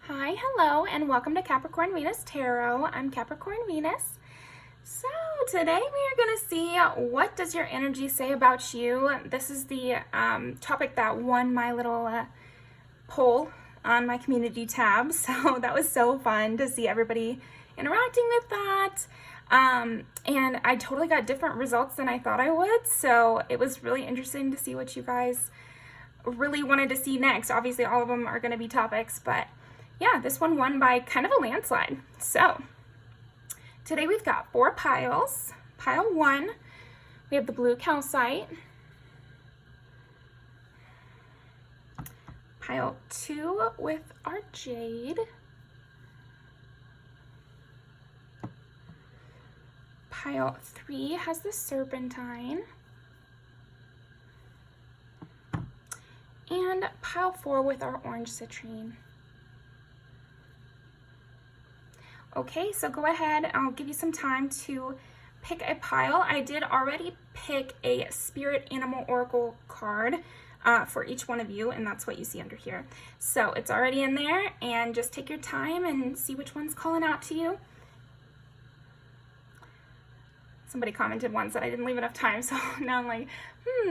Hi, hello, and welcome to Capricorn Venus Tarot. I'm Capricorn Venus. So today we are going to see what does your energy say about you. This is the topic that won my little poll on my community tab. So that was so fun to see everybody interacting with that. And I totally got different results than I thought I would. So it was really interesting to see what you guys really wanted to see next. Obviously all of them are going to be topics, but yeah, this one won by kind of a landslide. So today we've got 4 piles. Pile 1, we have the blue calcite. Pile 2 with our jade. Pile 3 has the serpentine. And pile 4 with our orange citrine. Okay, so go ahead, I'll give you some time to pick a pile. I did already pick a spirit animal oracle card for each one of you, and that's what you see under here. So it's already in there, and just take your time and see which one's calling out to you. Somebody commented once that I didn't leave enough time, so now I'm like,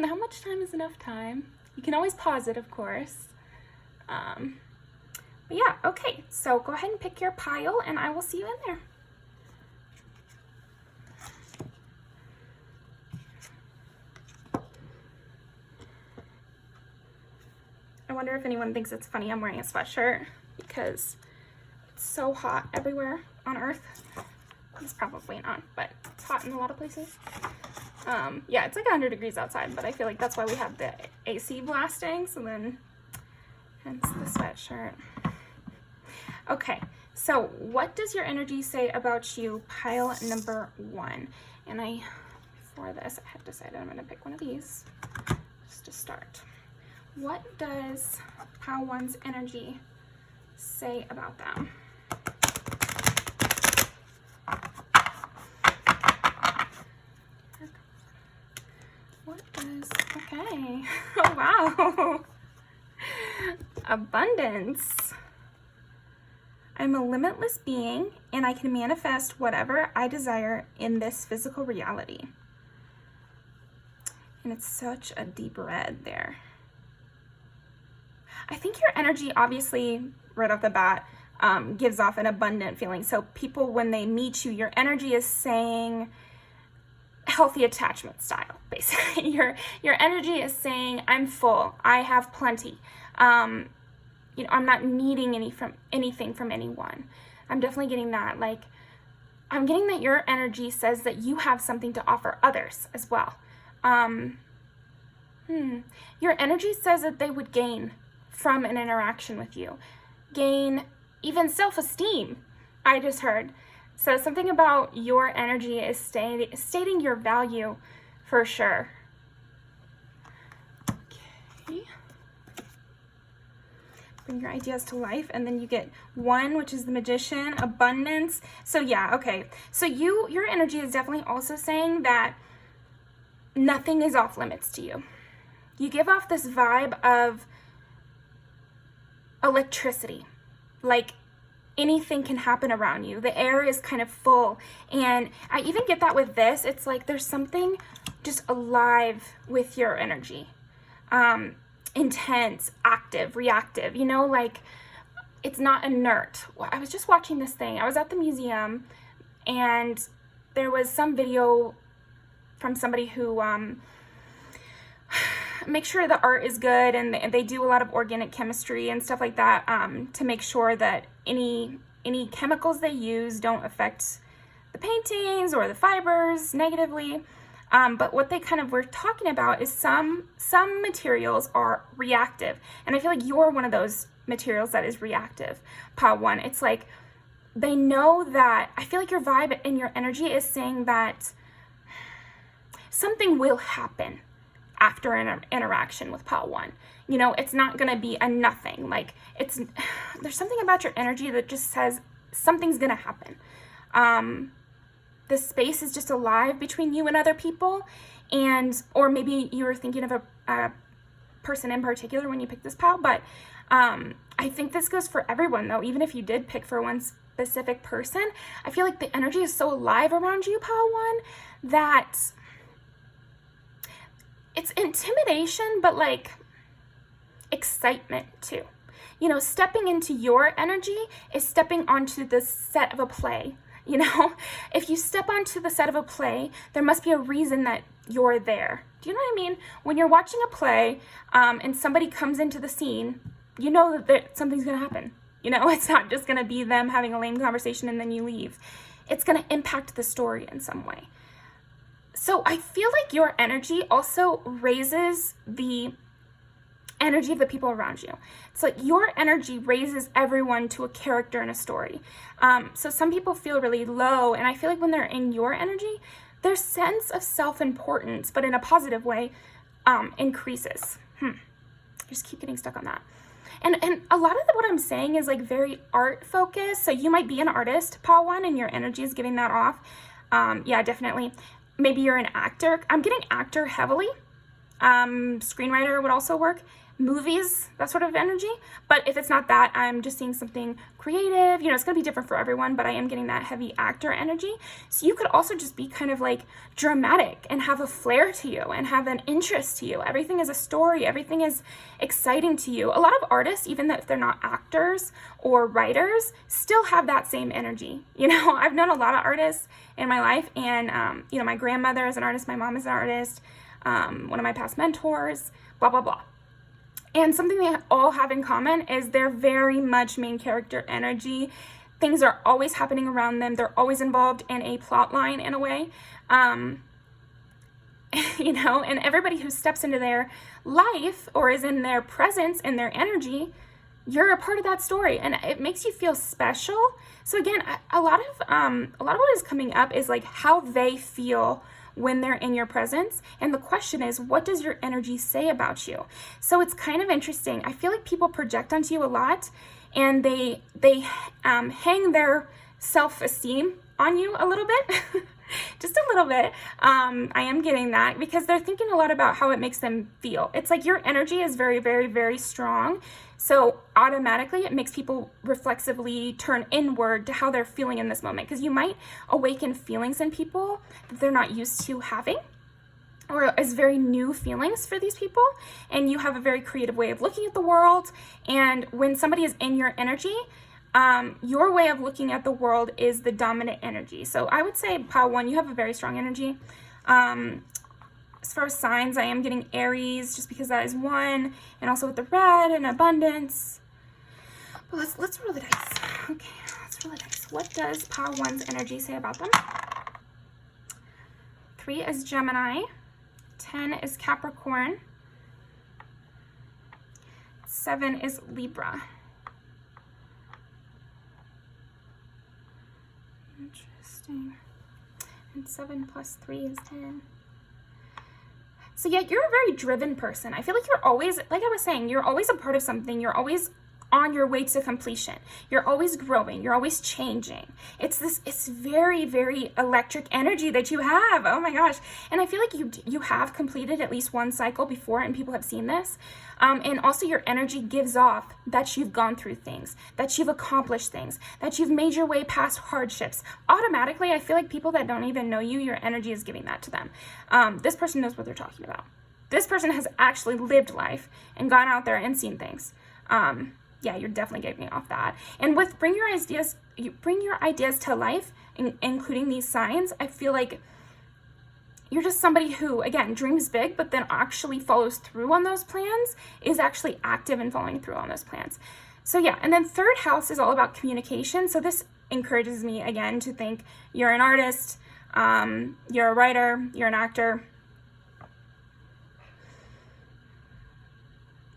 how much time is enough time? You can always pause it, of course. But yeah, okay, so go ahead and pick your pile, and I will see you in there. I wonder if anyone thinks it's funny I'm wearing a sweatshirt because it's so hot everywhere on Earth. It's probably not, but it's hot in a lot of places. Yeah, it's like 100 degrees outside, but I feel like that's why we have the AC blasting, so then hence the sweatshirt. Okay, so what does your energy say about you, pile number 1? And before this, I have decided I'm going to pick one of these just to start. What does pile 1's energy say about them? Okay, oh wow, abundance. I'm a limitless being, and I can manifest whatever I desire in this physical reality. And it's such a deep red there. I think your energy, obviously, right off the bat, gives off an abundant feeling. So people, when they meet you, your energy is saying healthy attachment style, basically. Your energy is saying, I'm full, I have plenty. You know, I'm not needing anything from anyone. I'm definitely getting that. Like, I'm getting that your energy says that you have something to offer others as well. Your energy says that they would gain from an interaction with you. Gain even self-esteem, I just heard. So something about your energy is stating your value for sure. Okay. Bring your ideas to life, and then you get 1, which is the Magician, abundance. So yeah, okay. So your energy is definitely also saying that nothing is off limits to you. You give off this vibe of electricity, like anything can happen around you. The air is kind of full, and I even get that with this. It's like there's something just alive with your energy. Intense, active, reactive, you know, like it's not inert. I was just watching this thing. I was at the museum, and there was some video from somebody who make sure the art is good, and they do a lot of organic chemistry and stuff like that to make sure that any chemicals they use don't affect the paintings or the fibers negatively. But what they kind of were talking about is some materials are reactive, and I feel like you're one of those materials that is reactive, pile 1. It's like they know that, I feel like your vibe and your energy is saying that something will happen after an interaction with pile 1. You know, it's not going to be a nothing. Like, there's something about your energy that just says something's going to happen. The space is just alive between you and other people, or maybe you were thinking of a person in particular when you picked this pile, but I I think this goes for everyone though, even if you did pick for one specific person. I feel like the energy is so alive around you, Pile 1, that it's intimidation, but like excitement too. You know, stepping into your energy is stepping onto the set of a play. You know, if you step onto the set of a play, there must be a reason that you're there. Do you know what I mean? When you're watching a play and somebody comes into the scene, you know that something's going to happen. You know, it's not just going to be them having a lame conversation and then you leave. It's going to impact the story in some way. So I feel like your energy also raises the energy of the people around you. It's like your energy raises everyone to a character in a story. So some people feel really low, and I feel like when they're in your energy, their sense of self-importance, but in a positive way, increases. Just keep getting stuck on that. And a lot of what I'm saying is like very art focused. So you might be an artist, Pile 1, and your energy is giving that off. Yeah, definitely. Maybe you're an actor. I'm getting actor heavily. Screenwriter would also work. Movies, that sort of energy. But if it's not that, I'm just seeing something creative. You know, it's going to be different for everyone, but I am getting that heavy actor energy. So you could also just be kind of like dramatic and have a flair to you and have an interest to you. Everything is a story. Everything is exciting to you. A lot of artists, even if they're not actors or writers, still have that same energy. You know, I've known a lot of artists in my life, and, you know, my grandmother is an artist. My mom is an artist. One of my past mentors, blah, blah, blah. And something they all have in common is they're very much main character energy. Things are always happening around them. They're always involved in a plot line in a way. You know, and everybody who steps into their life or is in their presence and their energy, you're a part of that story, and it makes you feel special. So again, a lot of what is coming up is like how they feel when they're in your presence. And the question is, what does your energy say about you? So it's kind of interesting. I feel like people project onto you a lot, and they hang their self-esteem on you a little bit. Just a little bit. I am getting that because they're thinking a lot about how it makes them feel. It's like your energy is very, very, very strong. So automatically it makes people reflexively turn inward to how they're feeling in this moment, because you might awaken feelings in people that they're not used to having, or as very new feelings for these people, and you have a very creative way of looking at the world. And when somebody is in your energy, your way of looking at the world is the dominant energy. So I would say, Pile 1, you have a very strong energy. As far as signs, I am getting Aries, just because that is one, and also with the red and abundance. But let's roll the dice. Okay, let's roll the dice. What does Pile 1's energy say about them? 3 is Gemini. 10 is Capricorn. 7 is Libra. Interesting. And 7 plus 3 is 10. So yeah, you're a very driven person. I feel like you're always, like I was saying, you're always a part of something. You're always on your way to completion. You're always growing. You're always changing. It's very, very electric energy that you have. Oh my gosh. And I feel like you have completed at least one cycle before, and people have seen this. And also your energy gives off that you've gone through things, that you've accomplished things, that you've made your way past hardships. Automatically, I feel like people that don't even know you, your energy is giving that to them. This person knows what they're talking about. This person has actually lived life and gone out there and seen things. Yeah, you're definitely giving off that. And with bring your ideas to life, including these signs, I feel like you're just somebody who, again, dreams big, but then actually follows through on those plans, is actually active in following through on those plans. So yeah, and then third house is all about communication. So this encourages me, again, to think you're an artist, you're a writer, you're an actor,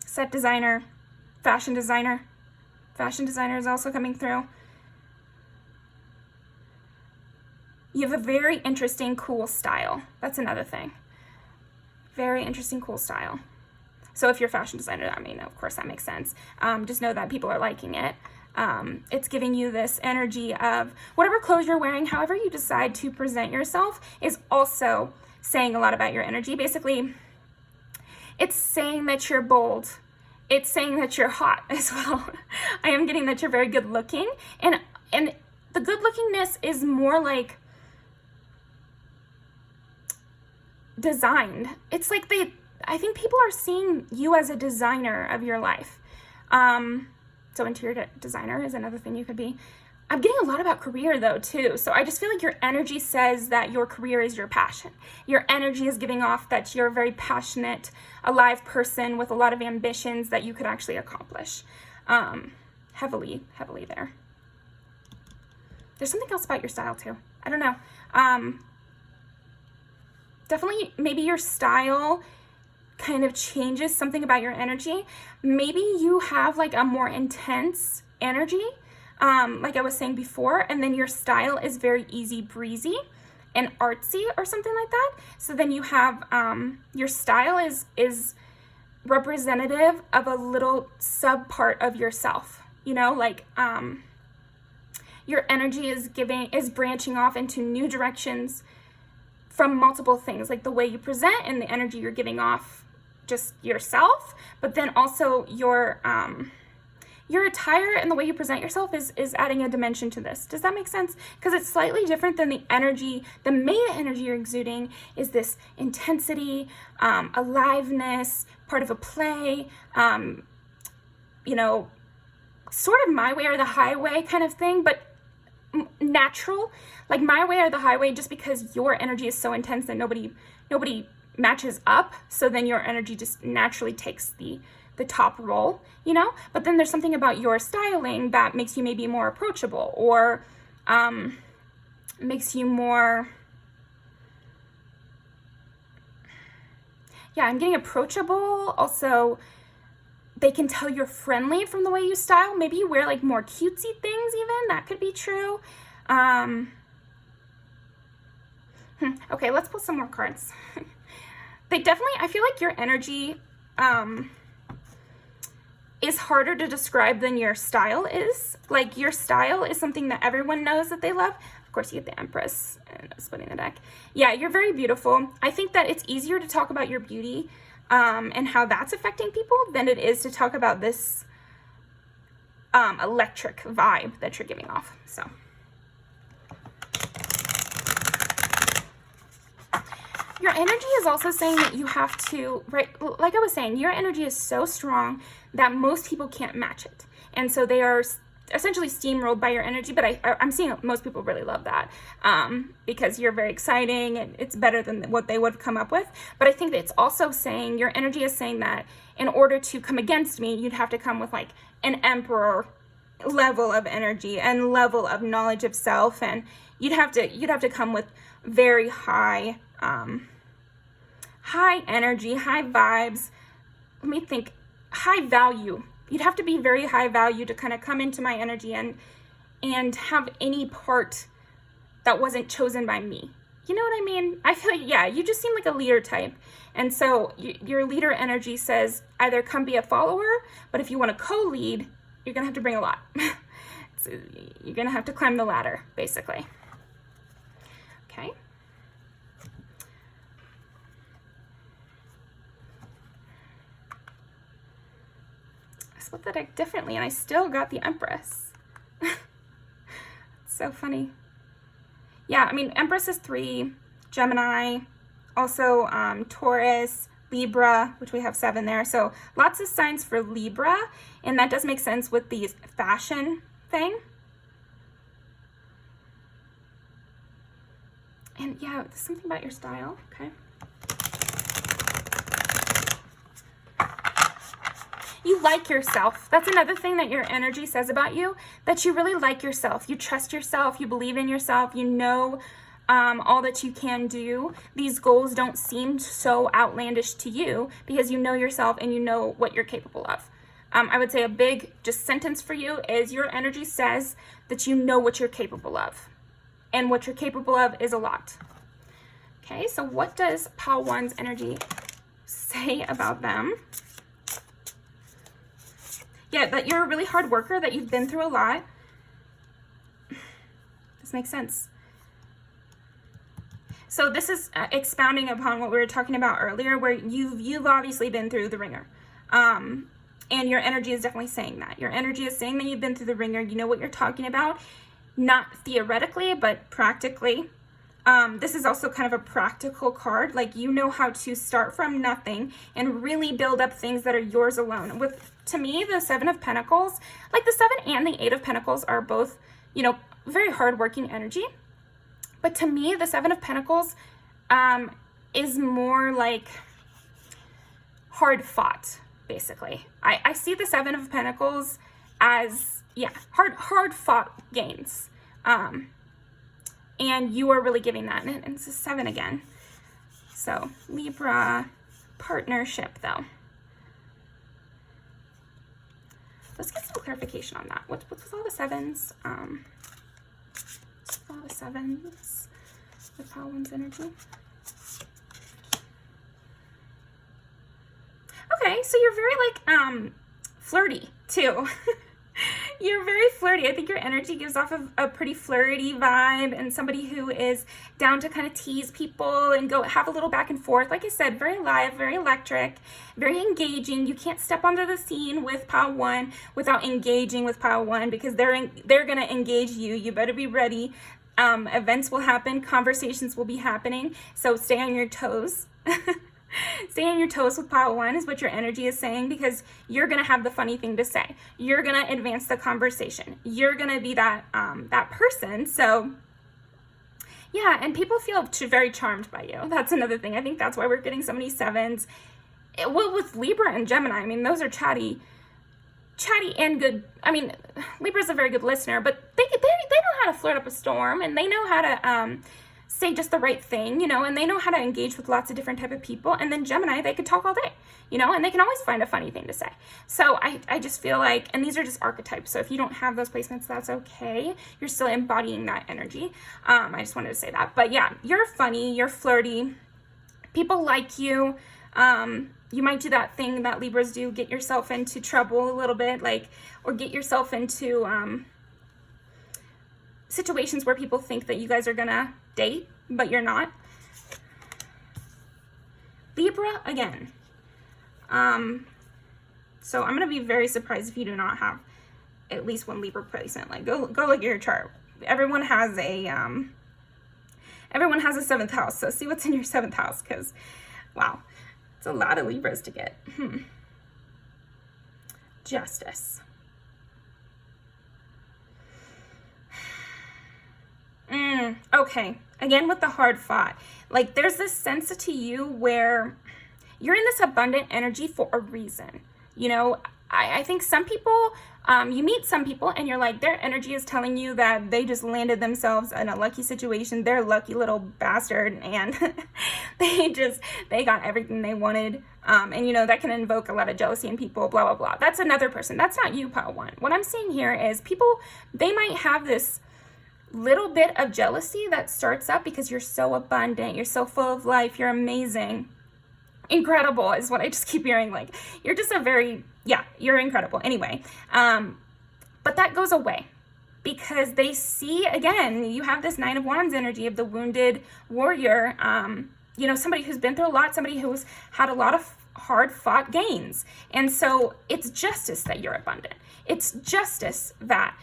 set designer, fashion designer. Fashion designer is also coming through. You have a very interesting, cool style. That's another thing. Very interesting, cool style. So if you're a fashion designer, I mean, of course that makes sense. Just know that people are liking it. It's giving you this energy of whatever clothes you're wearing, however you decide to present yourself, is also saying a lot about your energy. Basically, it's saying that you're bold it's saying that you're hot as well. I am getting that you're very good looking, and the good lookingness is more like designed. It's like I think people are seeing you as a designer of your life. So interior designer is another thing you could be. I'm getting a lot about career though too. So I just feel like your energy says that your career is your passion. Your energy is giving off that you're a very passionate, alive person with a lot of ambitions that you could actually accomplish. Heavily there. There's something else about your style too. I don't know. Definitely maybe your style kind of changes something about your energy. Maybe you have like a more intense energy, like I was saying before, and then your style is very easy breezy and artsy or something like that. So then you have your style is representative of a little sub part of yourself, you know, like your energy is branching off into new directions from multiple things, like the way you present and the energy you're giving off just yourself, but then also your attire and the way you present yourself is adding a dimension to this. Does that make sense? Because it's slightly different than the energy. The main energy you're exuding is this intensity, aliveness, part of a play, you know, sort of my way or the highway kind of thing, but natural, like my way or the highway, just because your energy is so intense that nobody matches up. So then your energy just naturally takes the top role, you know? But then there's something about your styling that makes you maybe more approachable, or makes you more, yeah, I'm getting approachable. Also, they can tell you're friendly from the way you style. Maybe you wear like more cutesy things even. That could be true. Okay, let's pull some more cards. They definitely, I feel like your energy is harder to describe than your style is. Like your style is something that everyone knows that they love. Of course, you get the Empress and splitting the deck. Yeah, you're very beautiful. I think that it's easier to talk about your beauty and how that's affecting people than it is to talk about this electric vibe that you're giving off. So your energy is also saying that you have to, right, like I was saying, your energy is so strong that most people can't match it. And so they are essentially steamrolled by your energy, but I'm seeing most people really love that because you're very exciting and it's better than what they would have come up with. But I think that it's also saying, your energy is saying that in order to come against me, you'd have to come with like an emperor level of energy and level of knowledge of self, and you'd have to come with very high high energy, high vibes. Let me think. High value. You'd have to be very high value to kind of come into my energy and have any part that wasn't chosen by me. You know what I mean? I feel like, yeah, you just seem like a leader type. And so your leader energy says either come be a follower, but if you want to co-lead, you're going to have to bring a lot. You're going to have to climb the ladder, basically. Okay. I split the deck differently and I still got the Empress. It's so funny. Yeah, I mean, Empress is 3, Gemini, also Taurus, Libra, which we have 7 there. So lots of signs for Libra, and that does make sense with the fashion thing. And yeah, there's something about your style, okay? You like yourself. That's another thing that your energy says about you, that you really like yourself. You trust yourself, you believe in yourself, you know all that you can do. These goals don't seem so outlandish to you because you know yourself and you know what you're capable of. I would say a big just sentence for you is your energy says that you know what you're capable of. And what you're capable of is a lot. Okay, so what does Pile 1's energy say about them? Yeah, that you're a really hard worker, that you've been through a lot. This makes sense. So this is expounding upon what we were talking about earlier, where you've obviously been through the ringer. And your energy is definitely saying that. Your energy is saying that you've been through the ringer. You know what you're talking about, not theoretically, but practically. This is also kind of a practical card. Like, you know how to start from nothing and really build up things that are yours alone. To me, the Seven of Pentacles, like the Seven and the Eight of Pentacles are both, you know, very hardworking energy. But to me, the Seven of Pentacles is more like hard fought, basically. I see the Seven of Pentacles as, yeah, hard fought gains. And you are really giving that. And it's a 7 again. So, Libra partnership, though. Let's get some clarification on that. What's with all the 7s? What's with all the 7s with Pile 1's energy? Okay, so you're very, like, flirty, too. You're very flirty. I think your energy gives off of a pretty flirty vibe, and somebody who is down to kind of tease people and go have a little back and forth. Like I said, very live, very electric, very engaging. You can't step onto the scene with Pile 1 without engaging with Pile 1, because they're going to engage you. You better be ready. Events will happen. Conversations will be happening. So stay on your toes. Stay on your toes with Pile 1 is what your energy is saying, because you're going to have the funny thing to say. You're going to advance the conversation. You're going to be that that person. So, yeah, and people feel very charmed by you. That's another thing. I think that's why we're getting so many 7s. Well, with Libra and Gemini, I mean, those are chatty and good. I mean, Libra's a very good listener, but they know how to flirt up a storm, and they know how to say just the right thing, you know, and they know how to engage with lots of different type of people. And then Gemini, they could talk all day, you know, and they can always find a funny thing to say. So I just feel like, and these are just archetypes, so if you don't have those placements, that's okay. You're still embodying that energy. I just wanted to say that. But yeah, you're funny, you're flirty, people like you. You might do that thing that Libras do, get yourself into trouble a little bit, like, or get yourself into situations where people think that you guys are gonna date, but you're not. Libra again. So I'm gonna be very surprised if you do not have at least one Libra placement. Like, go look at your chart. Everyone has a 7th house, so see what's in your 7th house, because wow, it's a lot of Libras to get. Justice. Okay, again with the hard fought, like there's this sense to you where you're in this abundant energy for a reason. You know, I think some people, you meet some people and you're like, their energy is telling you that they just landed themselves in a lucky situation. They're a lucky little bastard, and they got everything they wanted. And you know, that can invoke a lot of jealousy in people, blah, blah, blah. That's another person. That's not you, Pile 1. What I'm seeing here is people, they might have this little bit of jealousy that starts up because you're so abundant, you're so full of life, you're amazing, incredible is what I just keep hearing. Like, you're just you're incredible anyway. But that goes away because they see, again, you have this 9 of Wands energy of the wounded warrior, you know, somebody who's been through a lot, somebody who's had a lot of hard fought gains. And so it's justice that you're abundant. It's justice that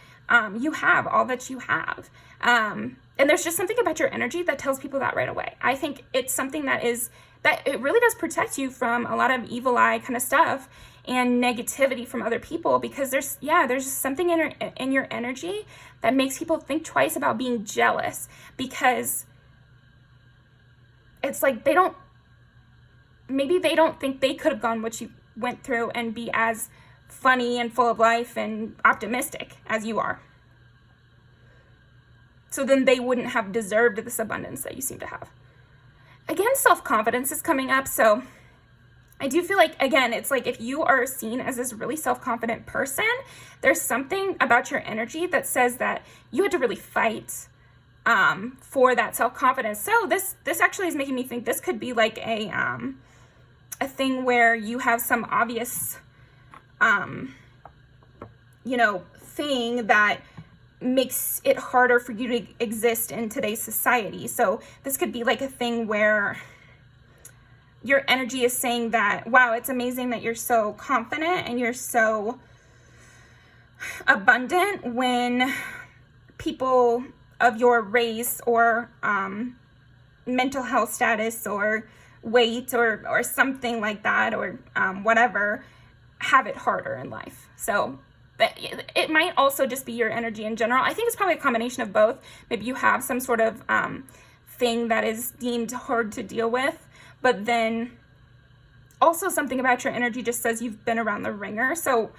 you have all that you have. And there's just something about your energy that tells people that right away. I think it's something that it really does protect you from a lot of evil eye kind of stuff and negativity from other people, because there's just something in your energy that makes people think twice about being jealous, because it's like maybe they don't think they could have gone what you went through and be as funny and full of life and optimistic as you are. So then they wouldn't have deserved this abundance that you seem to have. Again, self-confidence is coming up. So I do feel like, again, it's like if you are seen as this really self-confident person, there's something about your energy that says that you had to really fight for that self-confidence. So this actually is making me think this could be like a thing where you have some obvious thing that makes it harder for you to exist in today's society. So this could be like a thing where, your energy is saying that, wow, it's amazing that you're so confident and you're so abundant when people of your race or mental health status or weight or something like that, or whatever, have it harder in life. So it might also just be your energy in general. I think it's probably a combination of both. Maybe you have some sort of thing that is deemed hard to deal with, but then also something about your energy just says you've been around the ringer. So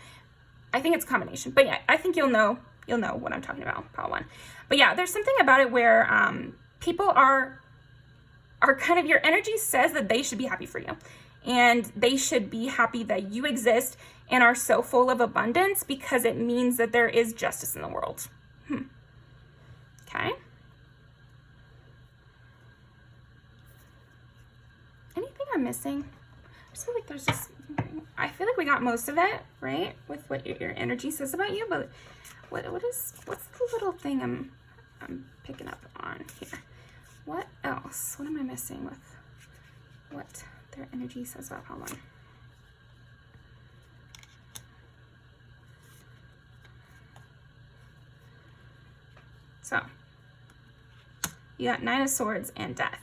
I think it's a combination. But yeah, I think you'll know what I'm talking about, pile one. But yeah, there's something about it where people are kind of, your energy says that they should be happy for you. And they should be happy that you exist and are so full of abundance, because it means that there is justice in the world. Okay. Anything I'm missing? I just feel like there's just, I feel like we got most of it, right? With what your energy says about you, but what's the little thing I'm picking up on here? What else? What am I missing with what their energy says about how long? So, you got Nine of Swords and Death.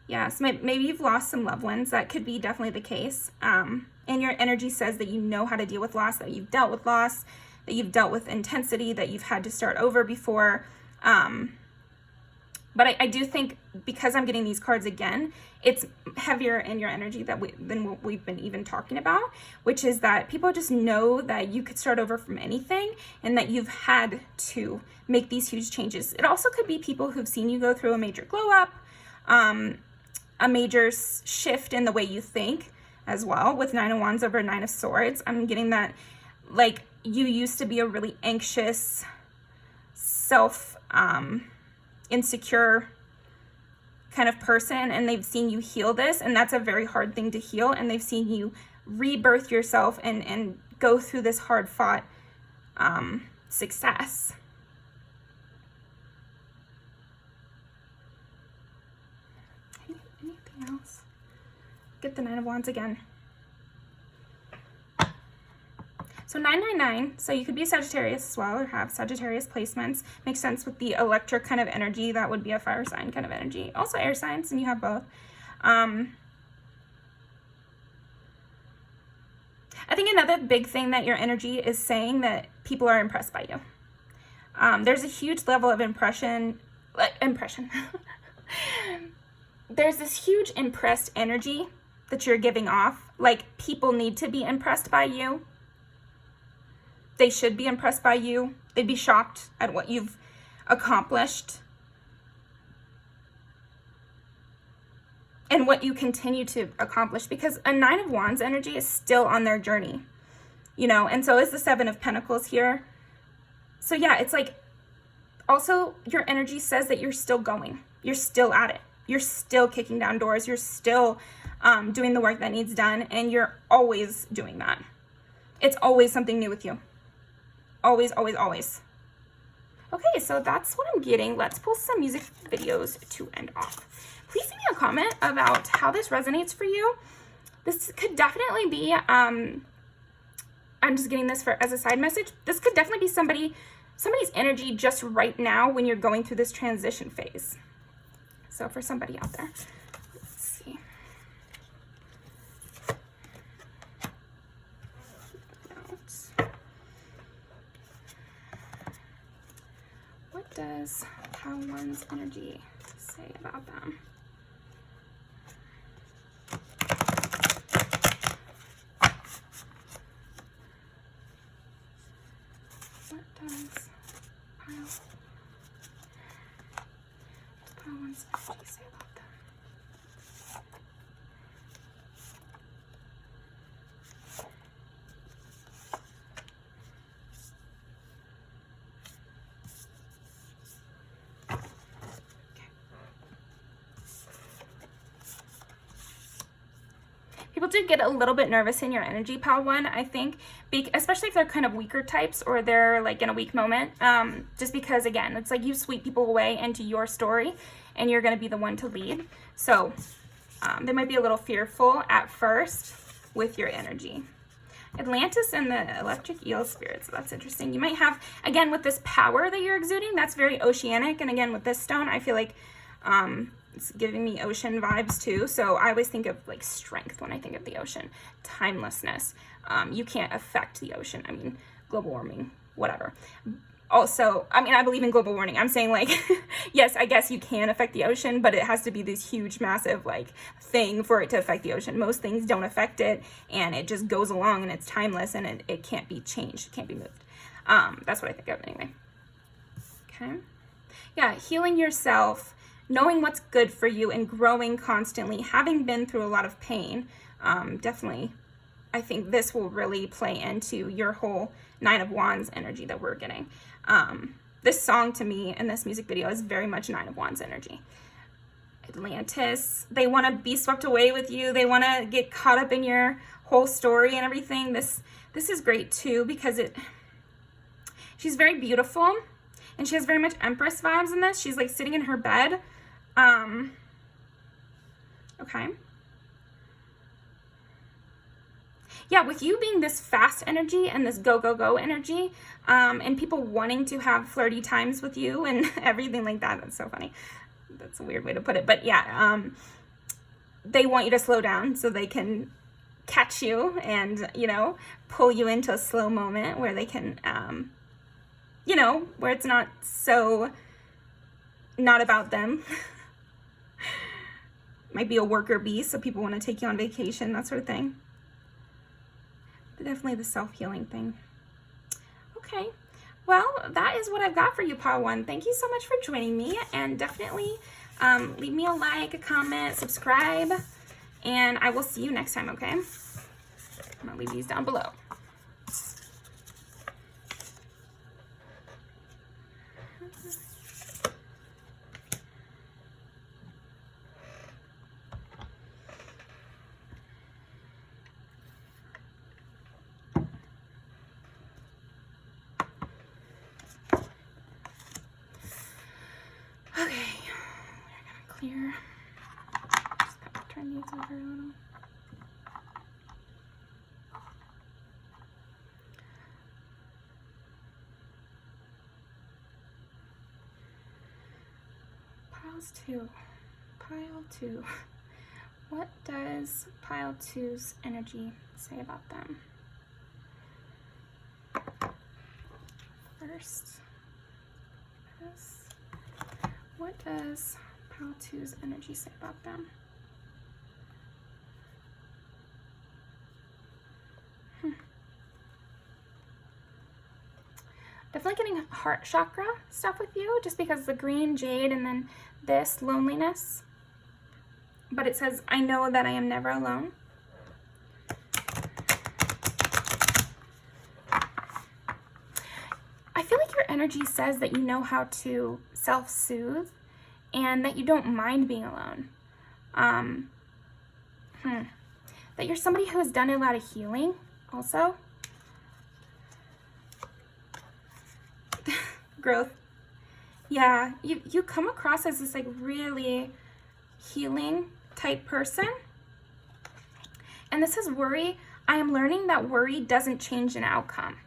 Yeah, so maybe you've lost some loved ones. That could be definitely the case. And your energy says that you know how to deal with loss, that you've dealt with loss, that you've dealt with intensity, that you've had to start over before. But I do think, because I'm getting these cards again, it's heavier in your energy than what we've been even talking about, which is that people just know that you could start over from anything and that you've had to make these huge changes. It also could be people who've seen you go through a major glow up, a major shift in the way you think as well. With Nine of Wands over Nine of Swords, I'm getting that, like, you used to be a really anxious, insecure kind of person, and they've seen you heal this, and that's a very hard thing to heal, and they've seen you rebirth yourself and go through this hard fought success. Anything else? Get the Nine of Wands again. So 999, so you could be a Sagittarius as well, or have Sagittarius placements. Makes sense with the electric kind of energy. That would be a fire sign kind of energy. Also air signs, and you have both. I think another big thing that your energy is saying, that people are impressed by you. There's a huge level of impression. There's this huge impressed energy that you're giving off. Like, people need to be impressed by you. They should be impressed by you. They'd be shocked at what you've accomplished and what you continue to accomplish, because a Nine of Wands energy is still on their journey, and so is the Seven of Pentacles here. So yeah, it's like, also your energy says that you're still going. You're still at it. You're still kicking down doors. You're still doing the work that needs done, and you're always doing that. It's always something new with you. Always, always, always. Okay, so that's what I'm getting. Let's pull some music videos to end off. Please leave me a comment about how this resonates for you. This could definitely be, I'm just getting this as a side message. This could definitely be somebody's energy just right now when you're going through this transition phase. So for somebody out there, let's see. What does Pile One's energy say about them? What does Pile One's energy say about them? People do get a little bit nervous in your energy, Pile One, I think, especially if they're kind of weaker types or they're like in a weak moment, just because, again, it's like you sweep people away into your story and you're going to be the one to lead. So they might be a little fearful at first with your energy. Atlantis and the electric eel spirits. So that's interesting. You might have, again, with this power that you're exuding, that's very oceanic. And again, with this stone, I feel like it's giving me ocean vibes too. So I always think of like strength when I think of the ocean. Timelessness. You can't affect the ocean. I mean, global warming, whatever. Also, I mean, I believe in global warming. I'm saying like, yes, I guess you can affect the ocean, but it has to be this huge, massive like thing for it to affect the ocean. Most things don't affect it, and it just goes along, and it's timeless, and it can't be changed. It can't be moved. That's what I think of anyway. Okay. Yeah, healing yourself, knowing what's good for you, and growing constantly, having been through a lot of pain. Definitely, I think this will really play into your whole Nine of Wands energy that we're getting. This song to me and this music video is very much Nine of Wands energy. Atlantis, they want to be swept away with you. They want to get caught up in your whole story and everything. This is great too, because she's very beautiful, and she has very much Empress vibes in this. She's like sitting in her bed. Okay. Yeah, with you being this fast energy and this go, go, go energy, and people wanting to have flirty times with you and everything like that. That's so funny. That's a weird way to put it. But yeah, they want you to slow down so they can catch you and, you know, pull you into a slow moment where they can, you know, where it's not so not about them. Might be a worker bee, so people want to take you on vacation, that sort of thing. But definitely the self-healing thing. Okay, well, that is what I've got for you, Pile 1. Thank you so much for joining me, and definitely leave me a like, a comment, subscribe, and I will see you next time, okay? I'm going to leave these down below. Okay, we're gonna clear. Just gotta turn these over a little. Piles 2. Pile 2. What does Pile 2's energy say about them? First, this. What does Pile 2's energy say about them? Definitely getting heart chakra stuff with you, just because the green jade and then this loneliness. But it says, I know that I am never alone. I feel like your energy says that you know how to self-soothe and that you don't mind being alone. That you're somebody who has done a lot of healing also. Growth. Yeah, you come across as this like really healing type person. And this is worry. I am learning that worry doesn't change an outcome.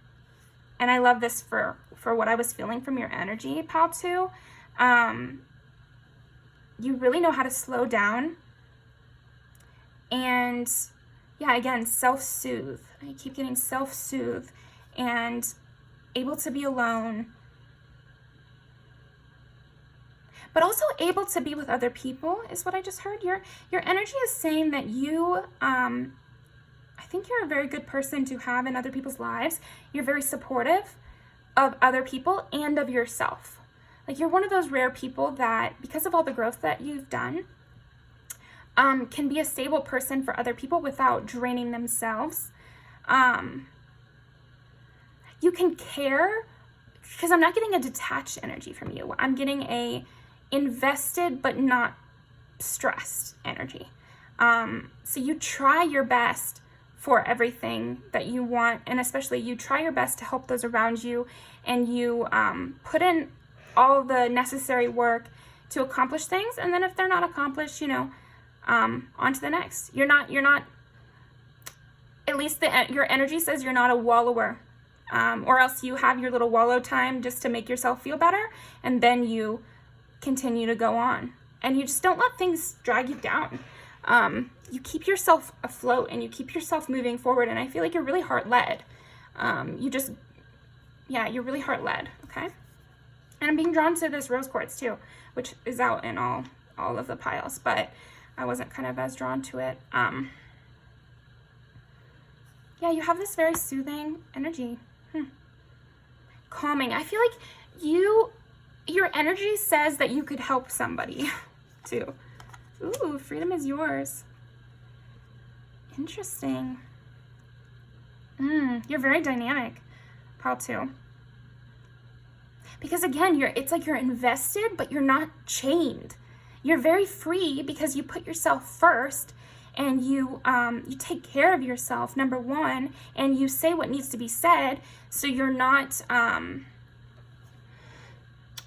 And I love this for what I was feeling from your energy, Pile 2. You really know how to slow down. And yeah, again, self-soothe. I keep getting self-soothe and able to be alone. But also able to be with other people is what I just heard. Your energy is saying that you, I think you're a very good person to have in other people's lives. You're very supportive of other people and of yourself. Like you're one of those rare people that, because of all the growth that you've done, can be a stable person for other people without draining themselves. You can care, because I'm not getting a detached energy from you. I'm getting a invested but not stressed energy. So you try your best for everything that you want, and especially you try your best to help those around you, and you put in all the necessary work to accomplish things. And then if they're not accomplished, you know, on to the next. You're not, at least your energy says you're not a wallower. Or else you have your little wallow time just to make yourself feel better, and then you continue to go on. And you just don't let things drag you down. You keep yourself afloat and you keep yourself moving forward, and I feel like you're really heart-led. You're really heart-led, okay? And I'm being drawn to this rose quartz too, which is out in all of the piles, but I wasn't kind of as drawn to it. You have this very soothing energy. Calming. I feel like your energy says that you could help somebody too. Ooh, freedom is yours. Interesting. You're very dynamic, pile 2. Because again, it's like you're invested, but you're not chained. You're very free because you put yourself first, and you take care of yourself, number one, and you say what needs to be said, so you're not,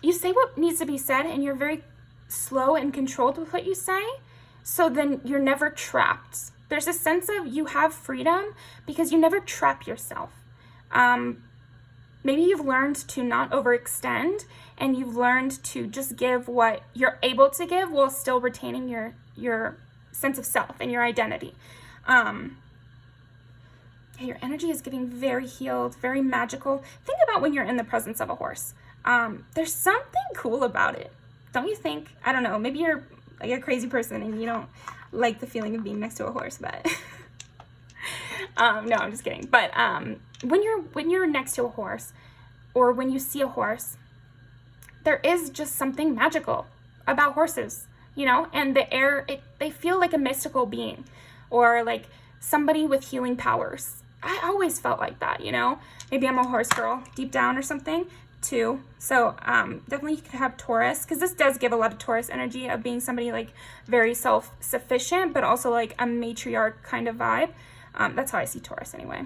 you say what needs to be said, and you're very slow and controlled with what you say, so then you're never trapped. There's a sense of you have freedom because you never trap yourself. Maybe you've learned to not overextend, and you've learned to just give what you're able to give while still retaining your sense of self and your identity. Your energy is getting very healed, very magical. Think about when you're in the presence of a horse. There's something cool about it. Don't you think? I don't know, maybe you're like a crazy person and you don't like the feeling of being next to a horse, but no, I'm just kidding. But when you're next to a horse, or when you see a horse, there is just something magical about horses, and the air, they feel like a mystical being, or like somebody with healing powers. I always felt like that, maybe I'm a horse girl deep down or something too. So definitely you could have Taurus, because this does give a lot of Taurus energy of being somebody like very self-sufficient, but also like a matriarch kind of vibe. That's how I see Taurus anyway.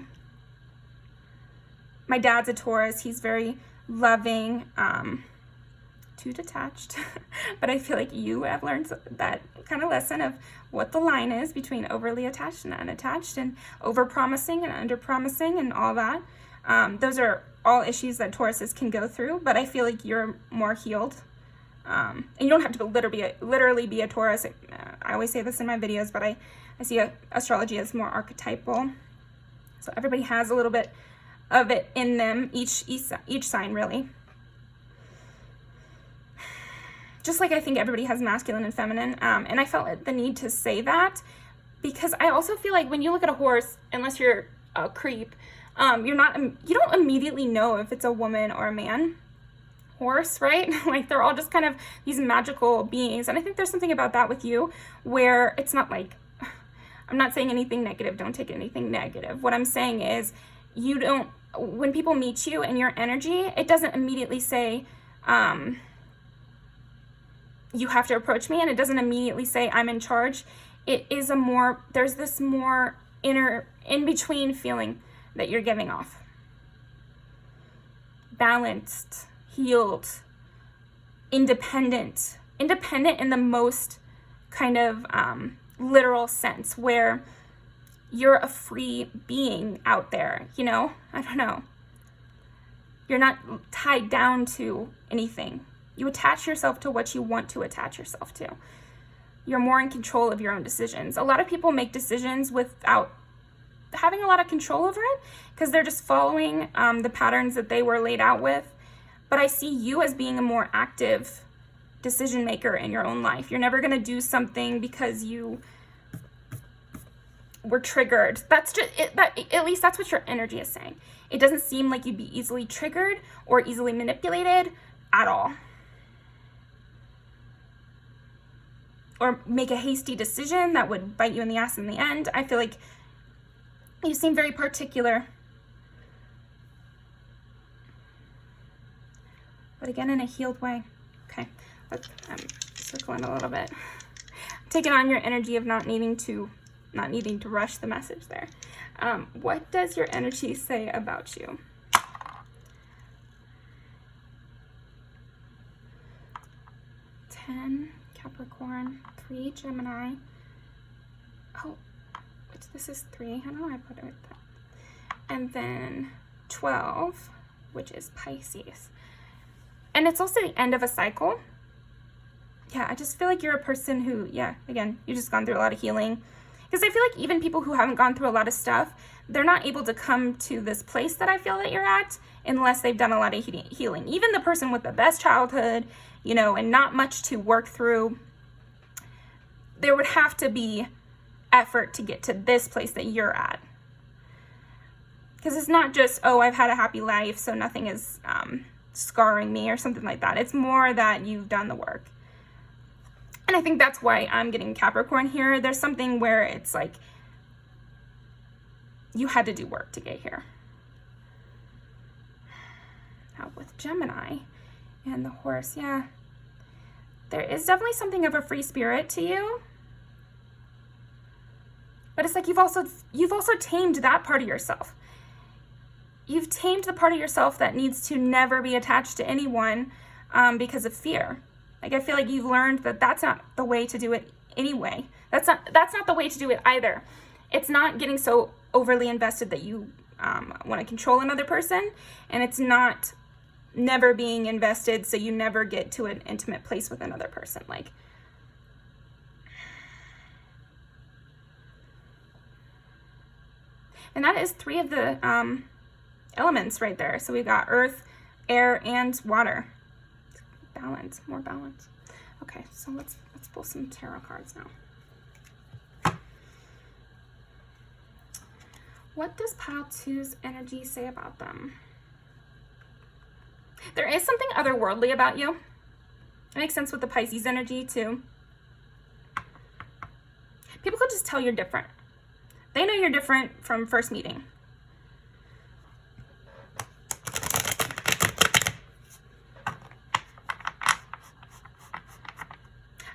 My dad's a Taurus. He's very loving, too detached. But I feel like you have learned that kind of lesson of what the line is between overly attached and unattached, and over-promising and under-promising and all that. Those are all issues that Tauruses can go through, but I feel like you're more healed. And you don't have to literally be a Taurus. I always say this in my videos, but I see astrology as more archetypal. So everybody has a little bit of it in them, each sign really. Just like I think everybody has masculine and feminine. And I felt the need to say that because I also feel like when you look at a horse, unless you're a creep, you don't immediately know if it's a woman or a man horse, right? Like they're all just kind of these magical beings. And I think there's something about that with you where it's not like, I'm not saying anything negative. Don't take anything negative. What I'm saying is when people meet you and your energy, it doesn't immediately say, you have to approach me, and it doesn't immediately say I'm in charge. It is there's this more inner, in-between feeling that you're giving off. Balanced, healed, independent in the most kind of literal sense, where you're a free being out there, I don't know. You're not tied down to anything. You attach yourself to what you want to attach yourself to. You're more in control of your own decisions. A lot of people make decisions without having a lot of control over it because they're just following the patterns that they were laid out with. But I see you as being a more active decision maker in your own life. You're never going to do something because you were triggered. That's just it. At least that's what your energy is saying. It doesn't seem like you'd be easily triggered or easily manipulated at all. Or make a hasty decision that would bite you in the ass in the end. I feel like you seem very particular. But again, in a healed way. Okay, I'm circling a little bit. I'm taking on your energy of not needing to rush the message there. What does your energy say about you? Capricorn, 3 Gemini, oh, this is 3. I don't know why I put it like that. And then 12, which is Pisces. And it's also the end of a cycle. Yeah, I just feel like you're a person who, yeah, again, you've just gone through a lot of healing. Because I feel like even people who haven't gone through a lot of stuff, they're not able to come to this place that I feel that you're at unless they've done a lot of healing. Even the person with the best childhood, you know, and not much to work through, there would have to be effort to get to this place that you're at. Because it's not just, oh, I've had a happy life, so nothing is scarring me or something like that. It's more that you've done the work. And I think that's why I'm getting Capricorn here. There's something where it's like you had to do work to get here. Now with Gemini and the horse, yeah, there is definitely something of a free spirit to you. But it's like you've also tamed that part of yourself. You've tamed the part of yourself that needs to never be attached to anyone because of fear. Like, I feel like you've learned that that's not the way to do it anyway. That's not the way to do it either. It's not getting so overly invested that you want to control another person, and it's not never being invested so you never get to an intimate place with another person. Like, and that is 3 of the elements right there. So we've got earth, air, and water. Balance, more balance. Okay, so let's pull some tarot cards now. What does pile 2's energy say about them? There is something otherworldly about you. It makes sense with the Pisces energy too. People could just tell you're different. They know you're different from first meeting.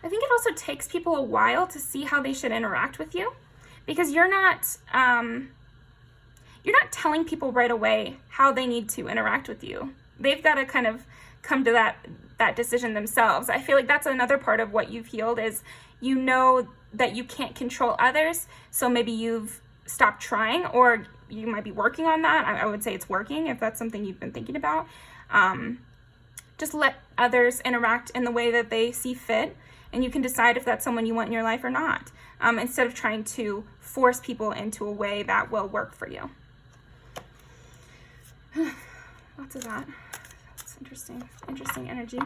I think it also takes people a while to see how they should interact with you, because you're not telling people right away how they need to interact with you. They've got to kind of come to that decision themselves. I feel like that's another part of what you've healed, is you know that you can't control others, so maybe you've stopped trying, or you might be working on that. I would say it's working if that's something you've been thinking about. Just let others interact in the way that they see fit, and you can decide if that's someone you want in your life or not, instead of trying to force people into a way that will work for you. Lots of that. That's interesting energy.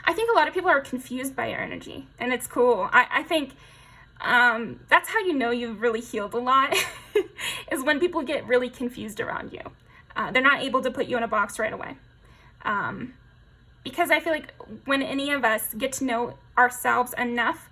I think a lot of people are confused by your energy, and it's cool. I think that's how you know you've really healed a lot, is when people get really confused around you. They're not able to put you in a box right away. Because I feel like when any of us get to know ourselves enough,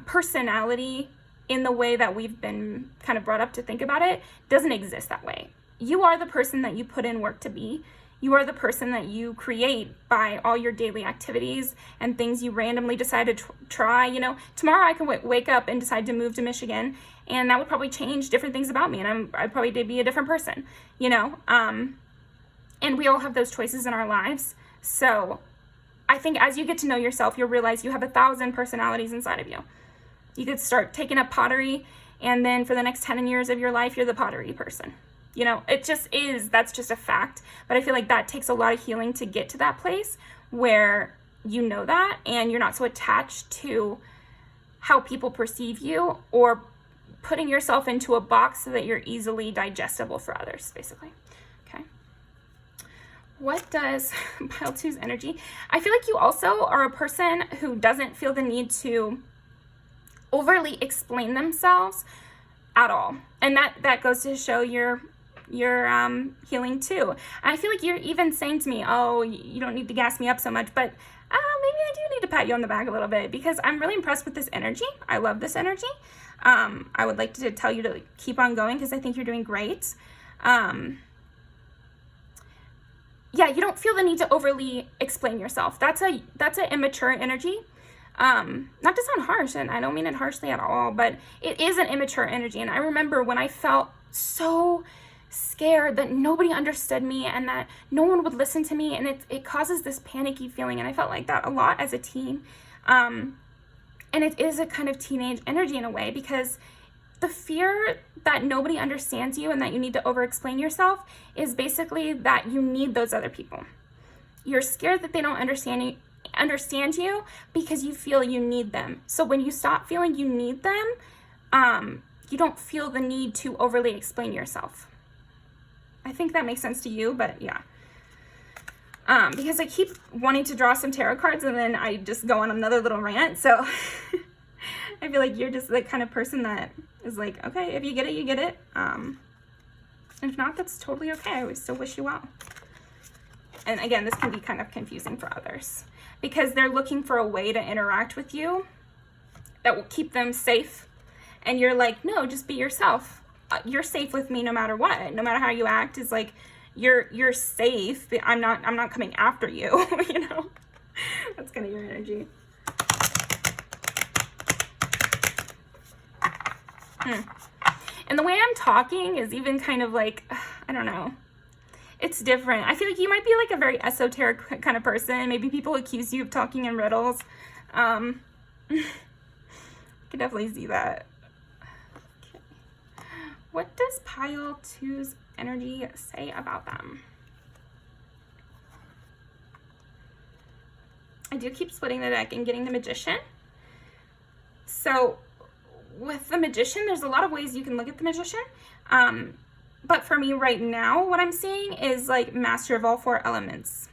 personality in the way that we've been kind of brought up to think about it doesn't exist that way. You are the person that you put in work to be. You are the person that you create by all your daily activities and things you randomly decide to try. You know, tomorrow I can wake up and decide to move to Michigan, and that would probably change different things about me, and I'd probably be a different person, you know? And we all have those choices in our lives. So I think as you get to know yourself, you'll realize you have 1,000 personalities inside of you. You could start taking up pottery, and then for the next 10 years of your life, you're the pottery person. You know, it just is, that's just a fact. But I feel like that takes a lot of healing to get to that place where you know that, and you're not so attached to how people perceive you, or putting yourself into a box so that you're easily digestible for others, basically. Okay. What does pile 2's energy? I feel like you also are a person who doesn't feel the need to overly explain themselves at all. And that goes to show your healing too. And I feel like you're even saying to me, oh, you don't need to gas me up so much, but maybe I do need to pat you on the back a little bit, because I'm really impressed with this energy. I love this energy. I would like to tell you to keep on going, because I think you're doing great. Yeah, you don't feel the need to overly explain yourself. That's an immature energy. Not to sound harsh, and I don't mean it harshly at all, but it is an immature energy. And I remember when I felt so scared that nobody understood me and that no one would listen to me, and it causes this panicky feeling, and I felt like that a lot as a teen. And it is a kind of teenage energy in a way, because the fear that nobody understands you and that you need to over-explain yourself is basically that you need those other people. You're scared that they don't understand you because you feel you need them. So when you stop feeling you need them, you don't feel the need to overly explain yourself. I think that makes sense to you, but yeah. Because I keep wanting to draw some tarot cards and then I just go on another little rant. So I feel like you're just the kind of person that is like, okay, if you get it, you get it. If not, that's totally okay. I would still wish you well. And again, this can be kind of confusing for others because they're looking for a way to interact with you that will keep them safe. And you're like, no, just be yourself. You're safe with me no matter what. No matter how you act, is like, you're safe. I'm not coming after you, you know? That's kind of your energy. And the way I'm talking is even kind of like, I don't know. It's different. I feel like you might be like a very esoteric kind of person. Maybe people accuse you of talking in riddles. I can definitely see that. Okay. What does pile 2's energy say about them? I do keep splitting the deck and getting the Magician. So with the Magician, there's a lot of ways you can look at the Magician. But for me right now, what I'm seeing is like master of all 4 elements.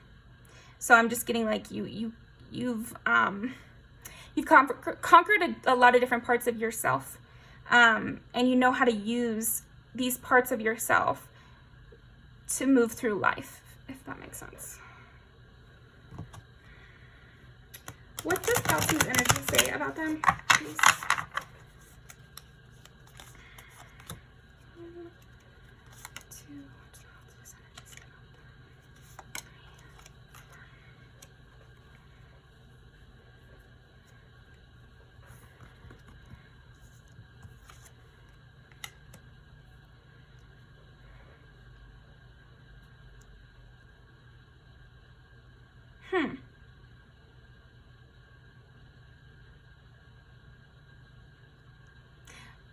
So I'm just getting like you've conquered a lot of different parts of yourself, and you know how to use these parts of yourself to move through life, if that makes sense. What does Kelsey's energy say about them, please?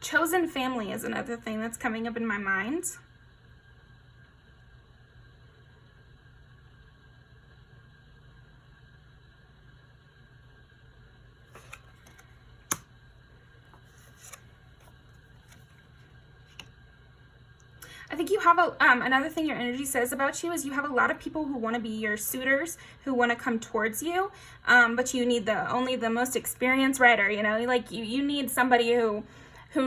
Chosen family is another thing that's coming up in my mind. I think you have another thing your energy says about you is you have a lot of people who want to be your suitors, who want to come towards you, but you need only the most experienced writer, you know, like you need somebody who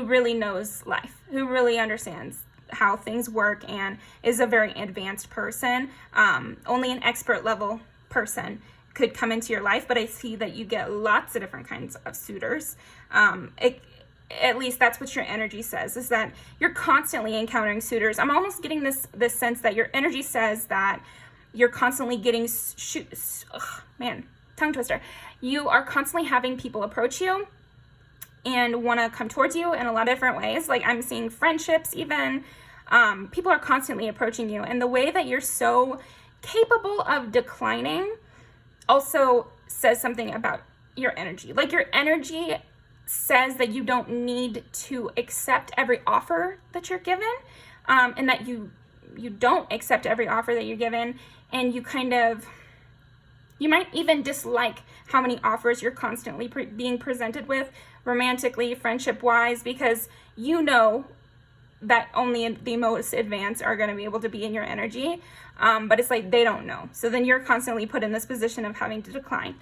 really knows life, who really understands how things work and is a very advanced person. Only an expert level person could come into your life, but I see that you get lots of different kinds of suitors. At least that's what your energy says, is that you're constantly encountering suitors. I'm almost getting this sense that your energy says that you're constantly getting tongue twister. You are constantly having people approach you and want to come towards you in a lot of different ways. Like I'm seeing friendships even. People are constantly approaching you. And the way that you're so capable of declining also says something about your energy. Like your energy says that you don't need to accept every offer that you're given, and that you don't accept every offer that you're given, and you might even dislike how many offers you're constantly being presented with, romantically, friendship-wise, because you know that only the most advanced are going to be able to be in your energy, but it's like they don't know. So then you're constantly put in this position of having to decline.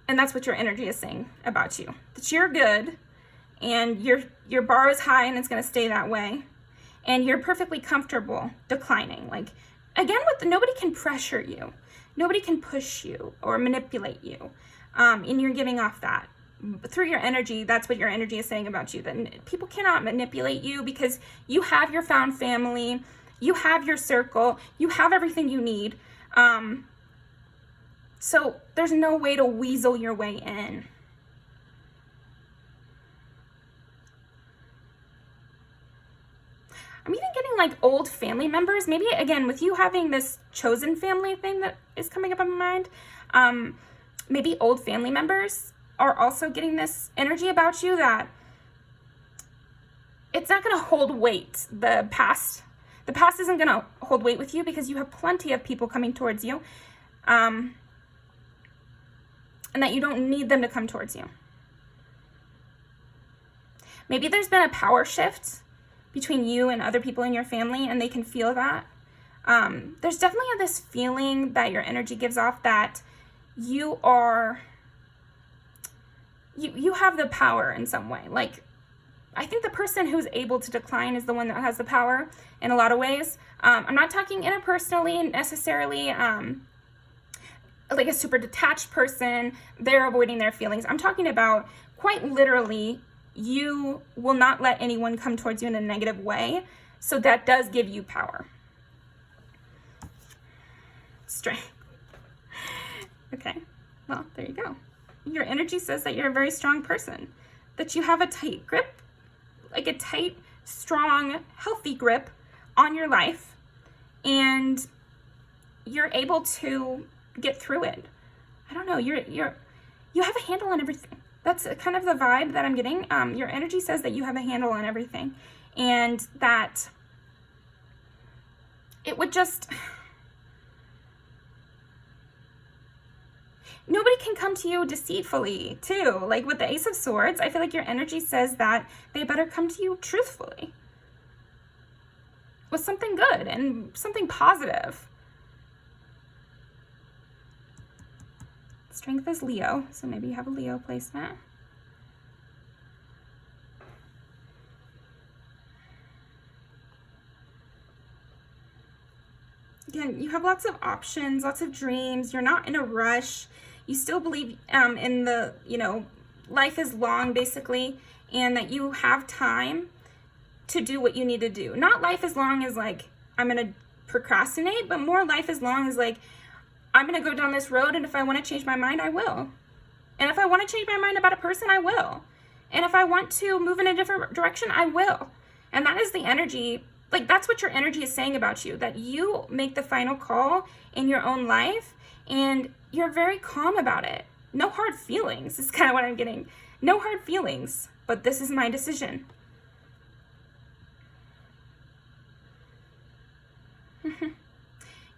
And that's what your energy is saying about you. That you're good, and your bar is high, and it's going to stay that way. And you're perfectly comfortable declining. Like, again, nobody can pressure you. Nobody can push you or manipulate you. And you're giving off that. Through your energy, that's what your energy is saying about you. That people cannot manipulate you because you have your found family. You have your circle. You have everything you need. So there's no way to weasel your way in. I'm even getting like old family members. Maybe again, with you having this chosen family thing that is coming up in my mind, maybe old family members are also getting this energy about you, that it's not going to hold weight. The past isn't going to hold weight with you because you have plenty of people coming towards you, and that you don't need them to come towards you. Maybe there's been a power shift between you and other people in your family, and they can feel that. There's definitely this feeling that your energy gives off that you have the power in some way. Like, I think the person who's able to decline is the one that has the power in a lot of ways. I'm not talking interpersonally necessarily, like a super detached person, they're avoiding their feelings. I'm talking about quite literally, you will not let anyone come towards you in a negative way. So that does give you power. Strength. Okay, well, there you go. Your energy says that you're a very strong person, that you have a tight grip, like a tight, strong, healthy grip on your life, and you're able to get through it. I don't know, you have a handle on everything. That's kind of the vibe that I'm getting. Your energy says that you have a handle on everything, and that it would just... Nobody can come to you deceitfully, too. Like with the Ace of Swords, I feel like your energy says that they better come to you truthfully, with something good and something positive. Strength is Leo, so maybe you have a Leo placement. Again, you have lots of options, lots of dreams. You're not in a rush. You still believe in the, life is long, basically, and that you have time to do what you need to do. Not life as long as, like, I'm going to procrastinate, but more life as long as, like, I'm going to go down this road, and if I want to change my mind, I will. And if I want to change my mind about a person, I will. And if I want to move in a different direction, I will. And that is the energy, like, that's what your energy is saying about you, that you make the final call in your own life, and you're very calm about it. No hard feelings is kind of what I'm getting. No hard feelings, but this is my decision.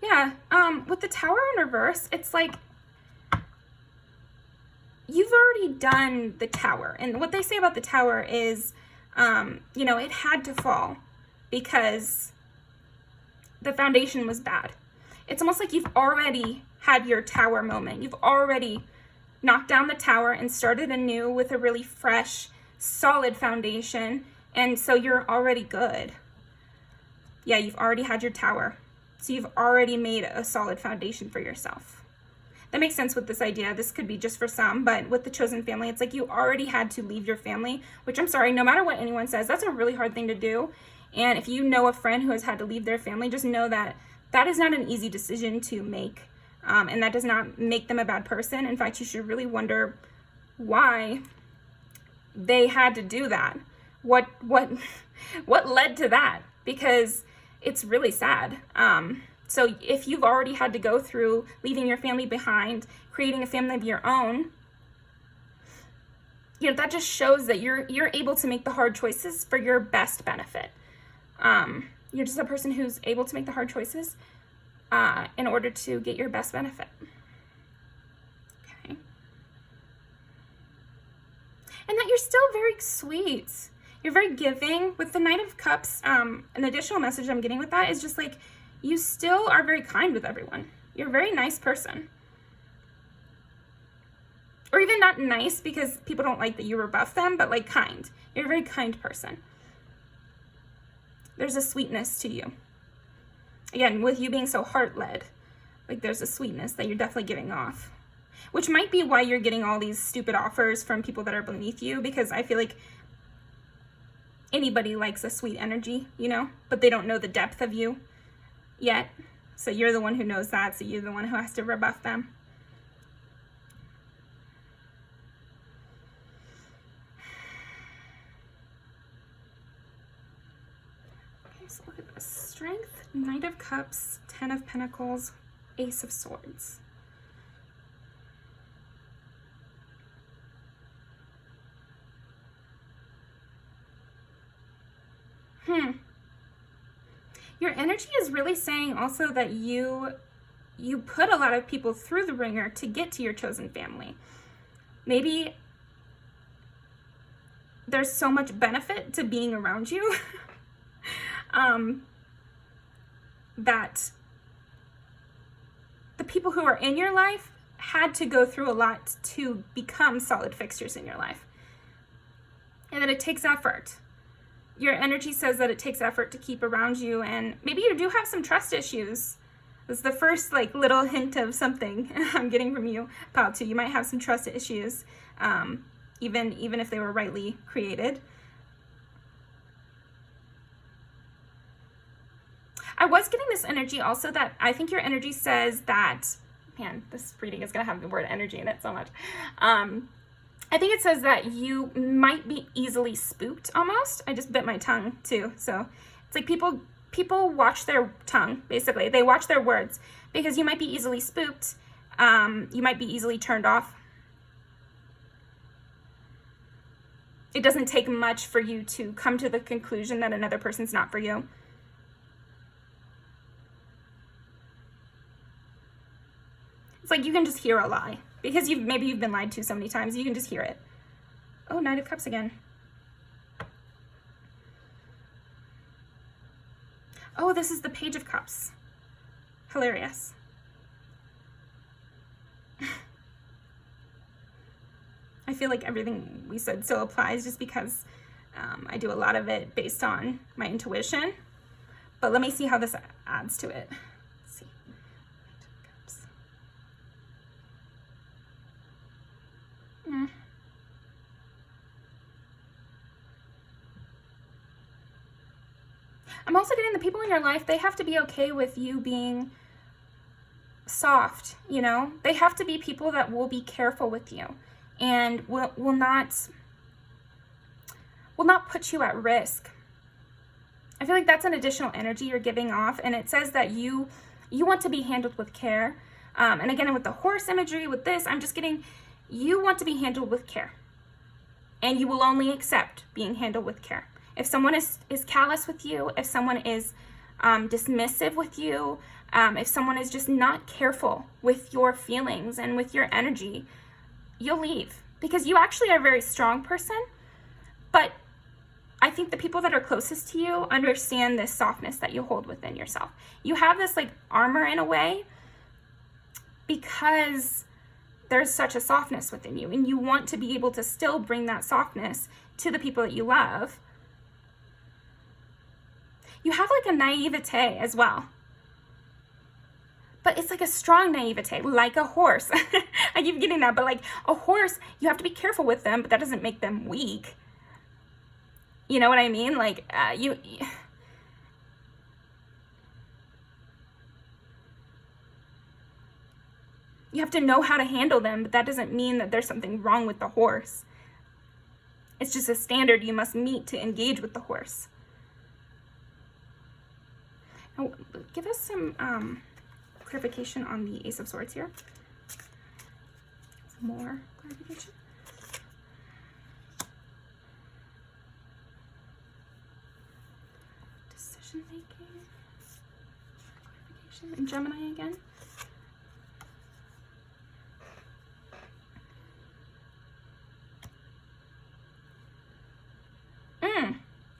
Yeah, with the Tower in reverse, it's like you've already done the Tower. And what they say about the Tower is, it had to fall because the foundation was bad. It's almost like you've already had your Tower moment. You've already knocked down the Tower and started anew with a really fresh, solid foundation. And so you're already good. Yeah, you've already had your Tower. So you've already made a solid foundation for yourself. That makes sense with this idea. This could be just for some, but with the chosen family, it's like you already had to leave your family, which I'm sorry, no matter what anyone says, that's a really hard thing to do. And if you know a friend who has had to leave their family, just know that that is not an easy decision to make. And that does not make them a bad person. In fact, you should really wonder why they had to do that. What led to that? Because it's really sad. So if you've already had to go through leaving your family behind, creating a family of your own, that just shows that you're able to make the hard choices for your best benefit. You're just a person who's able to make the hard choices in order to get your best benefit. Okay. And that you're still very sweet. You're very giving. With the Knight of Cups, an additional message I'm getting with that is just like, you still are very kind with everyone. You're a very nice person. Or even not nice because people don't like that you rebuff them, but like kind. You're a very kind person. There's a sweetness to you. Again, with you being so heart-led, like there's a sweetness that you're definitely giving off. Which might be why you're getting all these stupid offers from people that are beneath you, because I feel like anybody likes a sweet energy, but they don't know the depth of you yet. So you're the one who knows that, so you're the one who has to rebuff them. Okay, so look at this. Strength, Knight of Cups, 10 of Pentacles, Ace of Swords. Your energy is really saying also that you put a lot of people through the ringer to get to your chosen family. Maybe there's so much benefit to being around you that the people who are in your life had to go through a lot to become solid fixtures in your life. And that it takes effort. Your energy says that it takes effort to keep around you, and maybe you do have some trust issues. This is the first like little hint of something I'm getting from you, pal, too. You might have some trust issues, even if they were rightly created. I was getting this energy also that I think your energy says that, man, this reading is going to have the word energy in it so much. I think it says that you might be easily spooked almost. I just bit my tongue too. So it's like people watch their tongue, basically. They watch their words because you might be easily spooked. You might be easily turned off. It doesn't take much for you to come to the conclusion that another person's not for you. It's like you can just hear a lie because maybe you've been lied to so many times. You can just hear it. Oh, Knight of Cups again. Oh, this is the Page of Cups. Hilarious. I feel like everything we said still applies just because I do a lot of it based on my intuition. But let me see how this adds to it. Let's see. I'm also getting the people in your life, they have to be okay with you being soft, you know? They have to be people that will be careful with you and will not put you at risk. I feel like that's an additional energy you're giving off, and it says that you want to be handled with care. And again, with the horse imagery, with this, I'm just getting, you want to be handled with care. And you will only accept being handled with care. If someone is callous with you, if someone is dismissive with you, if someone is just not careful with your feelings and with your energy, you'll leave. Because you actually are a very strong person, but I think the people that are closest to you understand this softness that you hold within yourself. You have this like armor in a way because there's such a softness within you, and you want to be able to still bring that softness to the people that you love. You have like a naivete as well. But it's like a strong naivete, like a horse. I keep getting that, but like a horse, you have to be careful with them, but that doesn't make them weak. You know what I mean? Like you have to know how to handle them, but that doesn't mean that there's something wrong with the horse. It's just a standard you must meet to engage with the horse. Now, give us some clarification on the Ace of Swords here. Some more clarification. Decision making. Clarification. And Gemini again.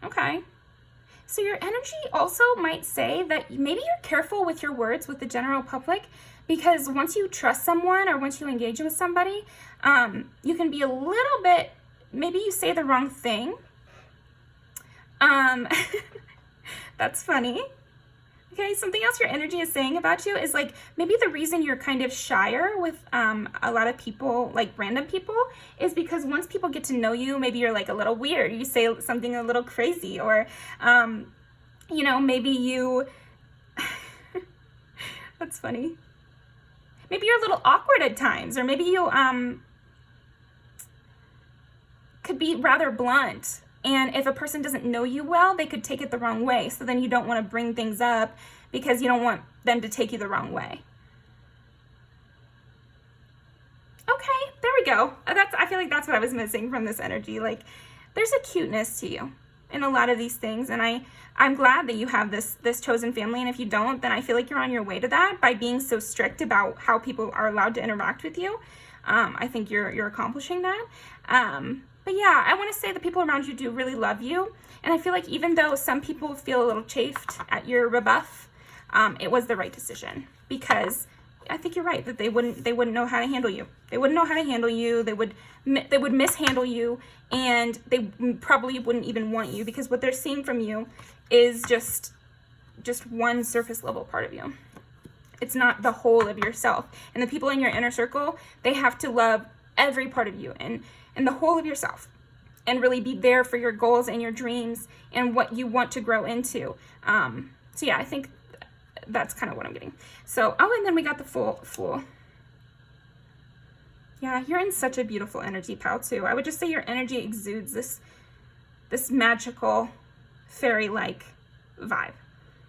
Okay. So your energy also might say that maybe you're careful with your words with the general public, because once you trust someone or once you engage with somebody, you can be a little bit, maybe you say the wrong thing. That's funny. Okay, something else your energy is saying about you is like maybe the reason you're kind of shyer with a lot of people, like random people, is because once people get to know you, maybe you're like a little weird. You say something a little crazy, or you know, maybe you that's funny. Maybe you're a little awkward at times, or maybe you could be rather blunt. And if a person doesn't know you well, they could take it the wrong way. So then you don't want to bring things up because you don't want them to take you the wrong way. Okay, there we go. I feel like that's what I was missing from this energy. Like, there's a cuteness to you. in a lot of these things, and I'm glad that you have this chosen family, and if you don't, then I feel like you're on your way to that by being so strict about how people are allowed to interact with you. I think you're accomplishing that. But yeah, I want to say the people around you do really love you, and I feel like even though some people feel a little chafed at your rebuff, it was the right decision, because I think you're right that they wouldn't know how to handle you. They wouldn't know how to handle you. They would mishandle you, and they probably wouldn't even want you, because what they're seeing from you is just one surface level part of you. It's not the whole of yourself. And the people in your inner circle, they have to love every part of you and the whole of yourself, and really be there for your goals and your dreams and what you want to grow into. So yeah, I think that's kind of what I'm getting. So, oh, and then we got the Fool. Yeah, you're in such a beautiful energy, pal, too. I would just say your energy exudes this magical, fairy-like vibe.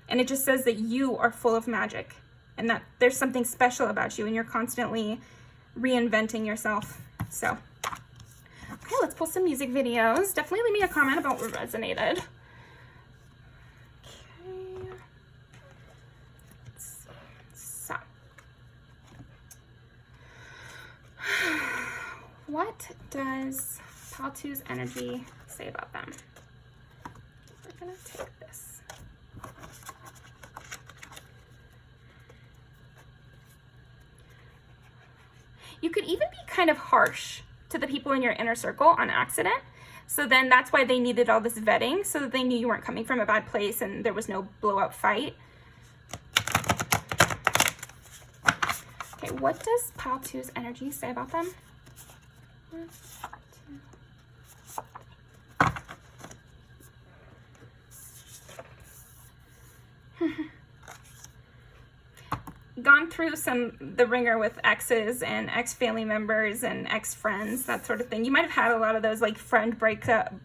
And it just says that you are full of magic, and that there's something special about you, and you're constantly reinventing yourself. So, okay, let's pull some music videos. Definitely leave me a comment about what resonated. Okay. So, what does Pal 2's energy say about them? We're gonna take this. You could even be kind of harsh to the people in your inner circle on accident. So then that's why they needed all this vetting, so that they knew you weren't coming from a bad place and there was no blow-up fight. Okay, what does Pal 2's energy say about them? 1, 2. Gone through the ringer with exes and ex-family members and ex-friends, that sort of thing. You might have had a lot of those, like friend breakups,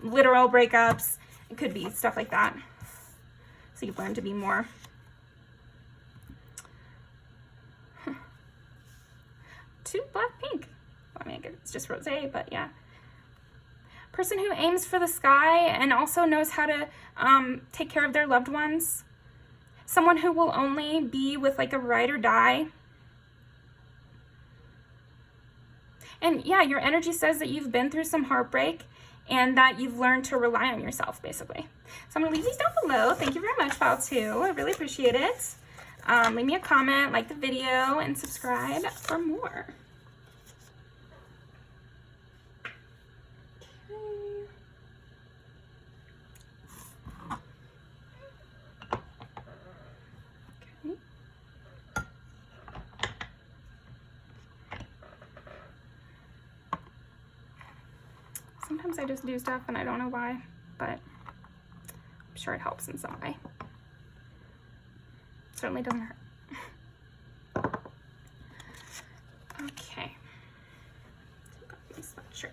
literal breakups. It could be stuff like that. So you've learned to be more. Too black pink. I mean, it's just rosé, but yeah. Person who aims for the sky and also knows how to take care of their loved ones. Someone who will only be with like a ride or die. And yeah, your energy says that you've been through some heartbreak and that you've learned to rely on yourself, basically. So I'm gonna leave these down below. Thank you very much, Pal 2. I really appreciate it. Leave me a comment, like the video, and subscribe for more. Sometimes I just do stuff and I don't know why, but I'm sure it helps in some way. Certainly doesn't hurt. Okay. Got my sweatshirt.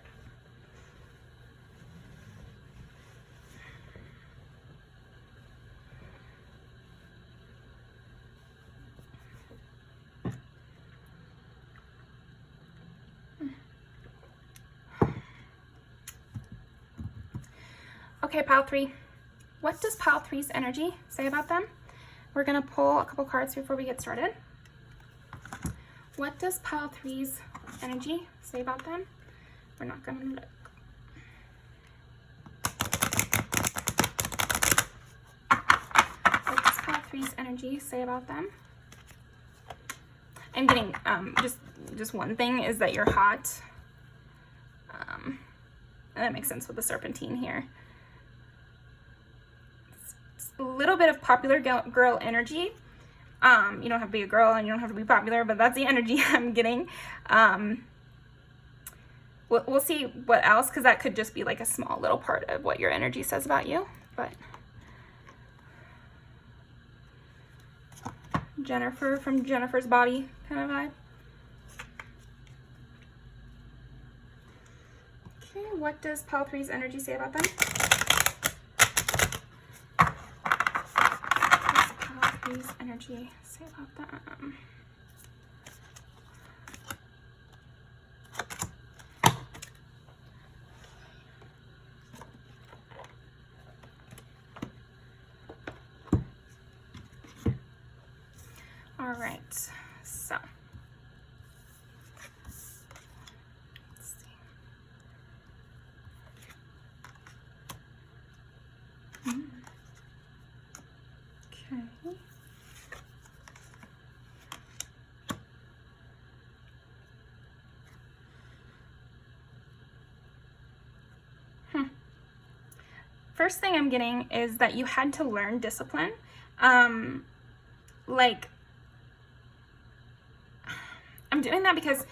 Okay, Pal 3. What does Pal 3's energy say about them? We're going to pull a couple cards before we get started. What does Pal 3's energy say about them? We're not going to look. What does Pal 3's energy say about them? I'm getting just one thing is that you're hot. And that makes sense with the serpentine here. A little bit of popular girl energy. You don't have to be a girl and you don't have to be popular, but that's the energy I'm getting. We'll see what else, because that could just be like a small little part of what your energy says about you. But Jennifer from Jennifer's Body kind of vibe. Okay, what does Pal 3's energy say about them? Energy say about them. All right, so let's see. Okay. First thing I'm getting is that you had to learn discipline. Like, I'm doing that because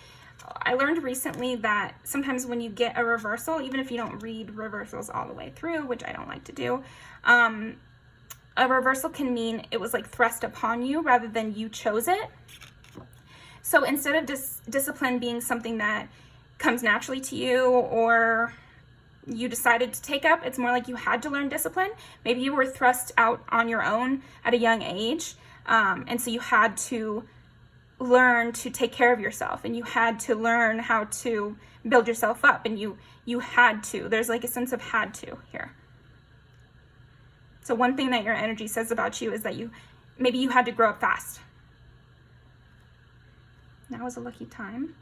I learned recently that sometimes when you get a reversal, even if you don't read reversals all the way through, which I don't like to do, a reversal can mean it was like thrust upon you rather than you chose it. So instead of discipline being something that comes naturally to you or you decided to take up, it's more like you had to learn discipline. Maybe you were thrust out on your own at a young age, and so you had to learn to take care of yourself, and you had to learn how to build yourself up, and you had to. There's like a sense of had to here. So one thing that your energy says about you is that maybe you had to grow up fast. Now is a lucky time.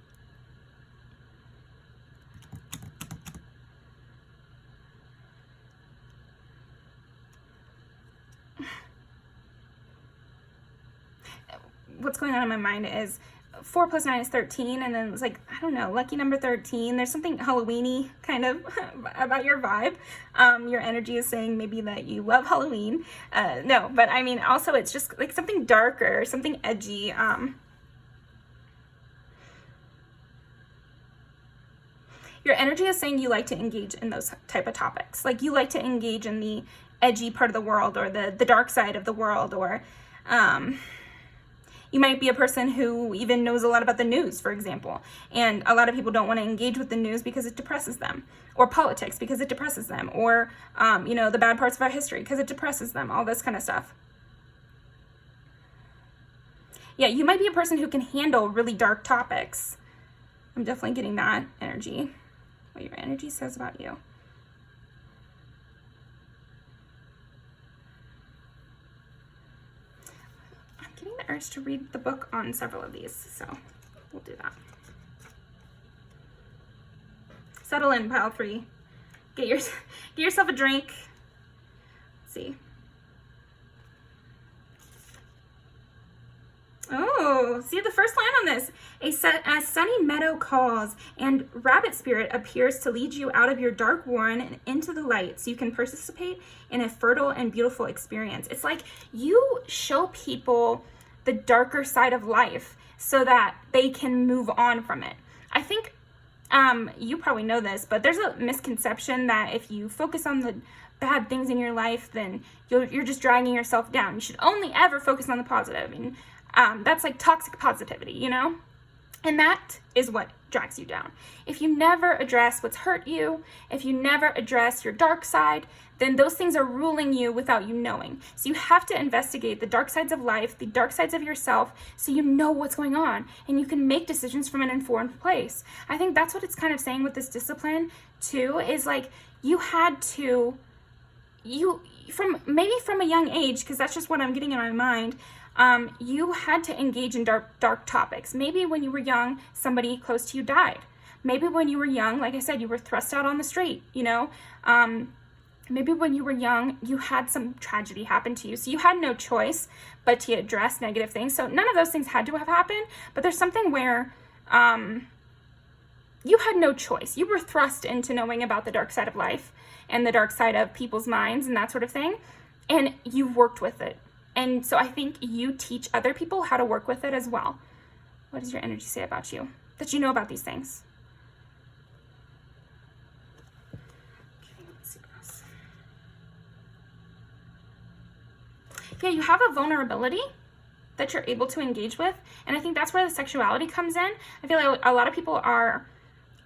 What's going on in my mind is 4 + 9 is 13, and then it's like, I don't know, lucky number 13. There's something Halloween-y kind of about your vibe. Your energy is saying maybe that you love Halloween. No, but I mean, also it's just like something darker, something edgy. Your energy is saying you like to engage in those type of topics. Like you like to engage in the edgy part of the world or the dark side of the world, or you might be a person who even knows a lot about the news, for example. And a lot of people don't want to engage with the news because it depresses them, or politics because it depresses them, or, the bad parts of our history because it depresses them, all this kind of stuff. Yeah, you might be a person who can handle really dark topics. I'm definitely getting that energy. What your energy says about you. Getting the urge to read the book on several of these, so we'll do that. Settle in, pile 3. Get yourself a drink. Let's see. Oh, see the first line on this. A sunny meadow calls, and rabbit spirit appears to lead you out of your dark warren and into the light so you can participate in a fertile and beautiful experience. It's like you show people the darker side of life so that they can move on from it. I think you probably know this, but there's a misconception that if you focus on the bad things in your life, then you're just dragging yourself down. You should only ever focus on the positive. And that's like toxic positivity, you know? And that is what drags you down. If you never address what's hurt you, if you never address your dark side, then those things are ruling you without you knowing. So you have to investigate the dark sides of life, the dark sides of yourself, so you know what's going on and you can make decisions from an informed place. I think that's what it's kind of saying with this discipline too, is like you had to, from a young age, because that's just what I'm getting in my mind, you had to engage in dark topics. Maybe when you were young, somebody close to you died. Maybe when you were young, like I said, you were thrust out on the street, you know? Maybe when you were young, you had some tragedy happen to you. So you had no choice but to address negative things. So none of those things had to have happened, but there's something where you had no choice. You were thrust into knowing about the dark side of life and the dark side of people's minds and that sort of thing. And you worked with it. And so I think you teach other people how to work with it as well. What does your energy say about you? That you know about these things? Okay, let's see what else. Yeah, you have a vulnerability that you're able to engage with. And I think that's where the sexuality comes in. I feel like a lot of people are,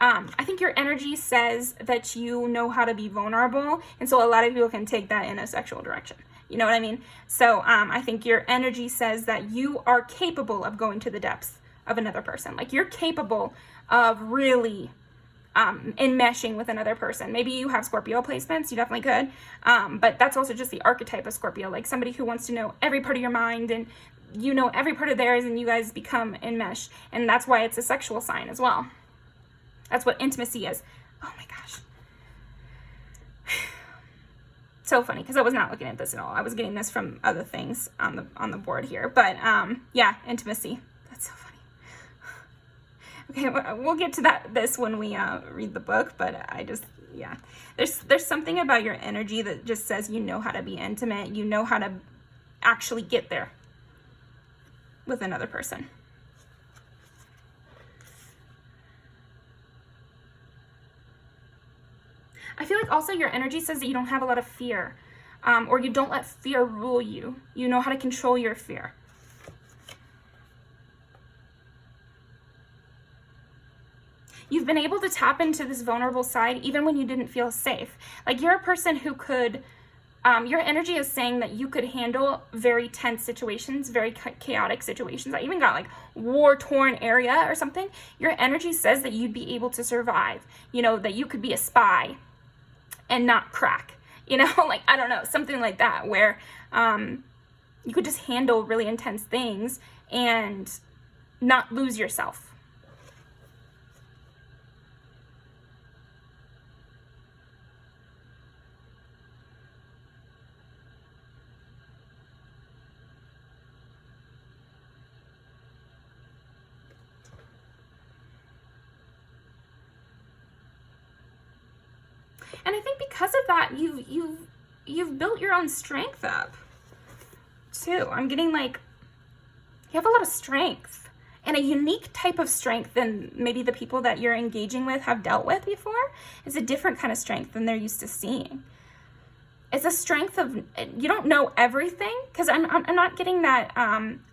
I think your energy says that you know how to be vulnerable. And so a lot of people can take that in a sexual direction. You know what I mean? So I think your energy says that you are capable of going to the depths of another person. Like you're capable of really enmeshing with another person. Maybe you have Scorpio placements, you definitely could. But that's also just the archetype of Scorpio, like somebody who wants to know every part of your mind and you know every part of theirs, and you guys become enmeshed. And that's why it's a sexual sign as well. That's what intimacy is. Oh my gosh. So funny, because I was not looking at this at all. I was getting this from other things on the board here. But yeah, intimacy. That's so funny. Okay, we'll get to this when we read the book, but yeah. There's something about your energy that just says you know how to be intimate. You know how to actually get there with another person. I feel like also your energy says that you don't have a lot of fear, or you don't let fear rule you. You know how to control your fear. You've been able to tap into this vulnerable side even when you didn't feel safe. Like, you're a person who could, your energy is saying that you could handle very tense situations, very chaotic situations. I even got like war-torn area or something. Your energy says that you'd be able to survive, you know, that you could be a spy and not crack, you know, like, I don't know, something like that, where you could just handle really intense things and not lose yourself. And I think because of that, you've built your own strength up too. I'm getting like, you have a lot of strength, and a unique type of strength than maybe the people that you're engaging with have dealt with before. It's a different kind of strength than they're used to seeing. It's a strength of, you don't know everything, because I'm not getting that,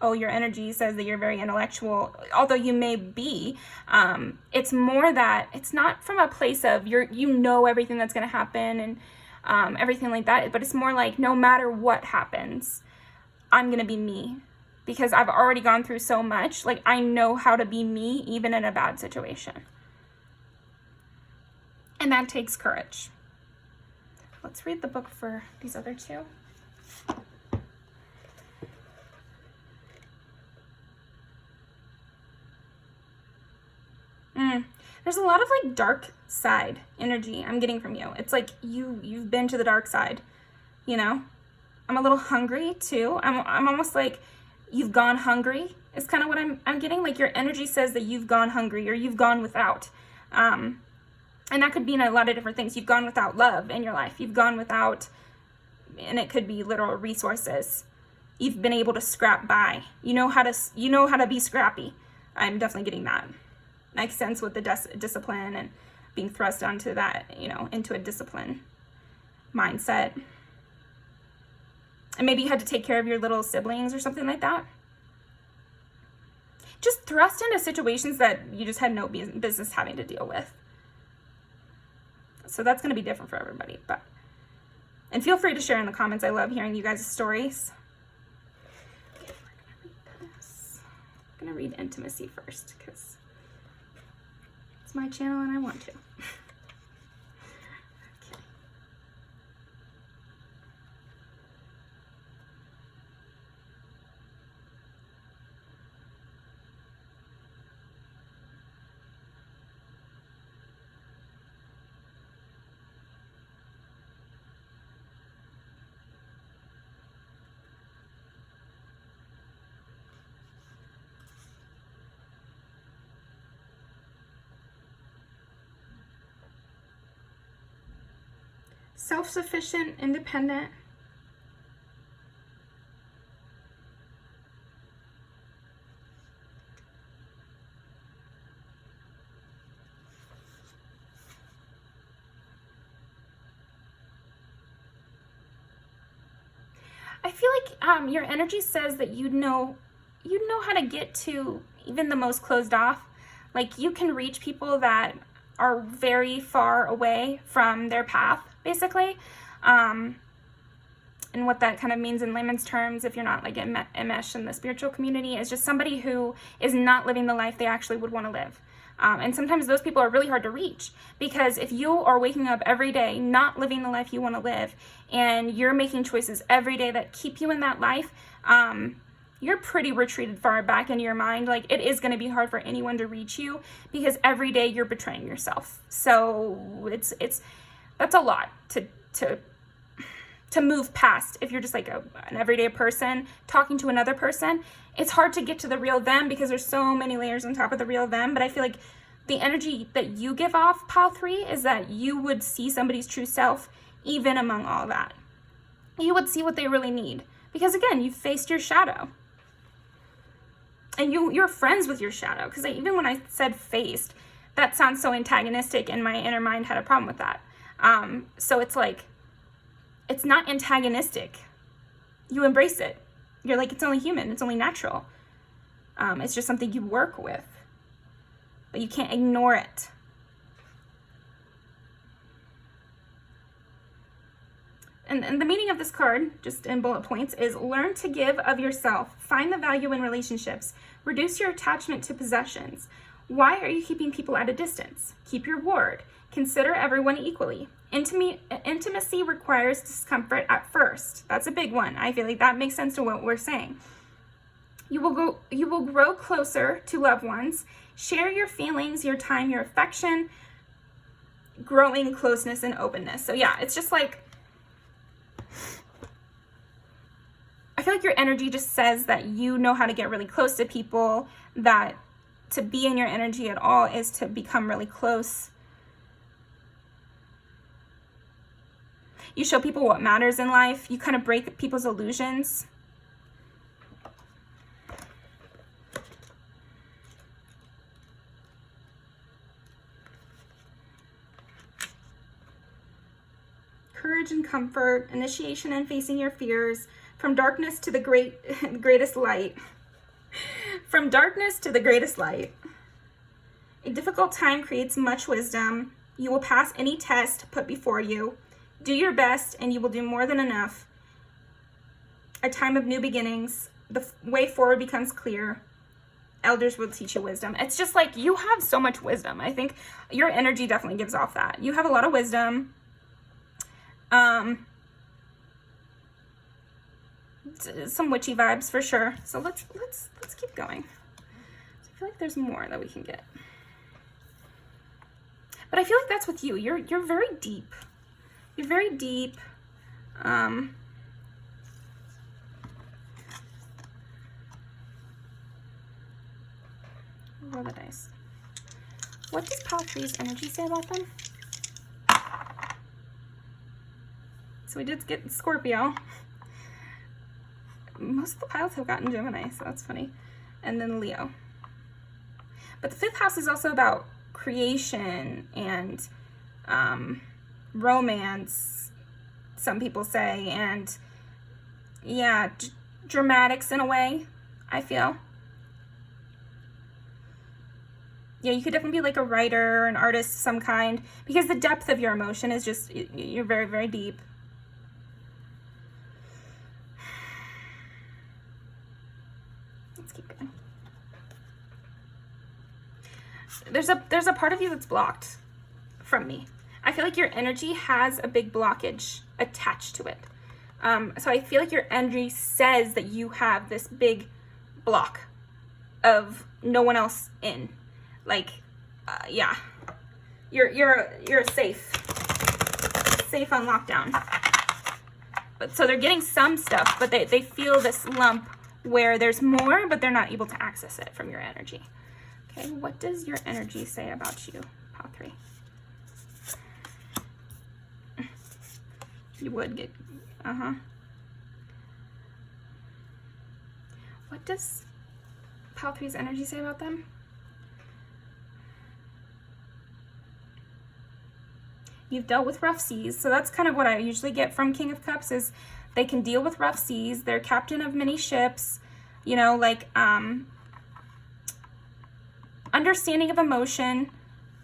oh, your energy says that you're very intellectual, although you may be. It's more that it's not from a place of you know everything that's going to happen and everything like that, but it's more like, no matter what happens, I'm going to be me, because I've already gone through so much. Like, I know how to be me even in a bad situation. And that takes courage. Let's read the book for these other two. There's a lot of like dark side energy I'm getting from you. It's like you've been to the dark side, you know? I'm a little hungry too. I'm almost like you've gone hungry. It's kind of what I'm getting. Like, your energy says that you've gone hungry, or you've gone without. And that could mean a lot of different things. You've gone without love in your life. You've gone without, and it could be literal resources. You've been able to scrap by. You know how to be scrappy. I'm definitely getting that. Makes sense with the discipline and being thrust onto that, you know, into a discipline mindset. And maybe you had to take care of your little siblings or something like that. Just thrust into situations that you just had no business having to deal with. So that's going to be different for everybody. And feel free to share in the comments. I love hearing you guys' stories. Okay, we're going to read this. I'm going to read intimacy first, because it's my channel and I want to. Self-sufficient, independent. I feel like your energy says that you know how to get to even the most closed off. Like, you can reach people that are very far away from their path, basically. And what that kind of means in layman's terms, if you're not like enmeshed in the spiritual community, is just somebody who is not living the life they actually would want to live. And sometimes those people are really hard to reach, because if you are waking up every day not living the life you want to live, and you're making choices every day that keep you in that life, you're pretty retreated far back into your mind. Like, it is going to be hard for anyone to reach you because every day you're betraying yourself. So that's a lot to move past. If you're just like an everyday person talking to another person, it's hard to get to the real them because there's so many layers on top of the real them. But I feel like the energy that you give off, pile 3, is that you would see somebody's true self even among all that. You would see what they really need because, again, you've faced your shadow. And you're friends with your shadow, because even when I said faced, that sounds so antagonistic, and my inner mind had a problem with that. So it's like, it's not antagonistic. You embrace it. You're like, it's only human. It's only natural. It's just something you work with, but you can't ignore it. And the meaning of this card, just in bullet points, is learn to give of yourself. Find the value in relationships. Reduce your attachment to possessions. Why are you keeping people at a distance? Keep your word. Consider everyone equally. Intimacy requires discomfort at first. That's a big one. I feel like that makes sense to what we're saying. You will grow closer to loved ones. Share your feelings, your time, your affection. Growing closeness and openness. So yeah, it's just like, I feel like your energy just says that you know how to get really close to people, that to be in your energy at all is to become really close. You show people what matters in life. You kind of break people's illusions. Courage and comfort, initiation and facing your fears, from darkness to the greatest light. From darkness to the greatest light. A difficult time creates much wisdom. You will pass any test put before you. Do your best and you will do more than enough. A time of new beginnings. The way forward becomes clear. Elders will teach you wisdom. It's just like, you have so much wisdom. I think your energy definitely gives off that. You have a lot of wisdom. Some witchy vibes for sure. So let's keep going. I feel like there's more that we can get. But I feel like that's with you. You're very deep. You're very deep. Roll the dice. What does pile 3's energy say about them? So we did get Scorpio. Most of the piles have gotten Gemini, so that's funny. And then Leo. But the 5th house is also about creation and romance, some people say, and yeah, dramatics in a way, I feel. Yeah, you could definitely be like a writer or an artist of some kind, because the depth of your emotion is just, you're very, very deep. Let's keep going. There's a part of you that's blocked from me. I feel like your energy has a big blockage attached to it. So I feel like your energy says that you have this big block of no one else in. Like, yeah, you're safe on lockdown. But so they're getting some stuff, but they feel this lump where there's more, but they're not able to access it from your energy. Okay, what does your energy say about you, pile 3? You would get, What does pile 3's energy say about them? You've dealt with rough seas. So that's kind of what I usually get from King of Cups, is they can deal with rough seas. They're captain of many ships, you know, like understanding of emotion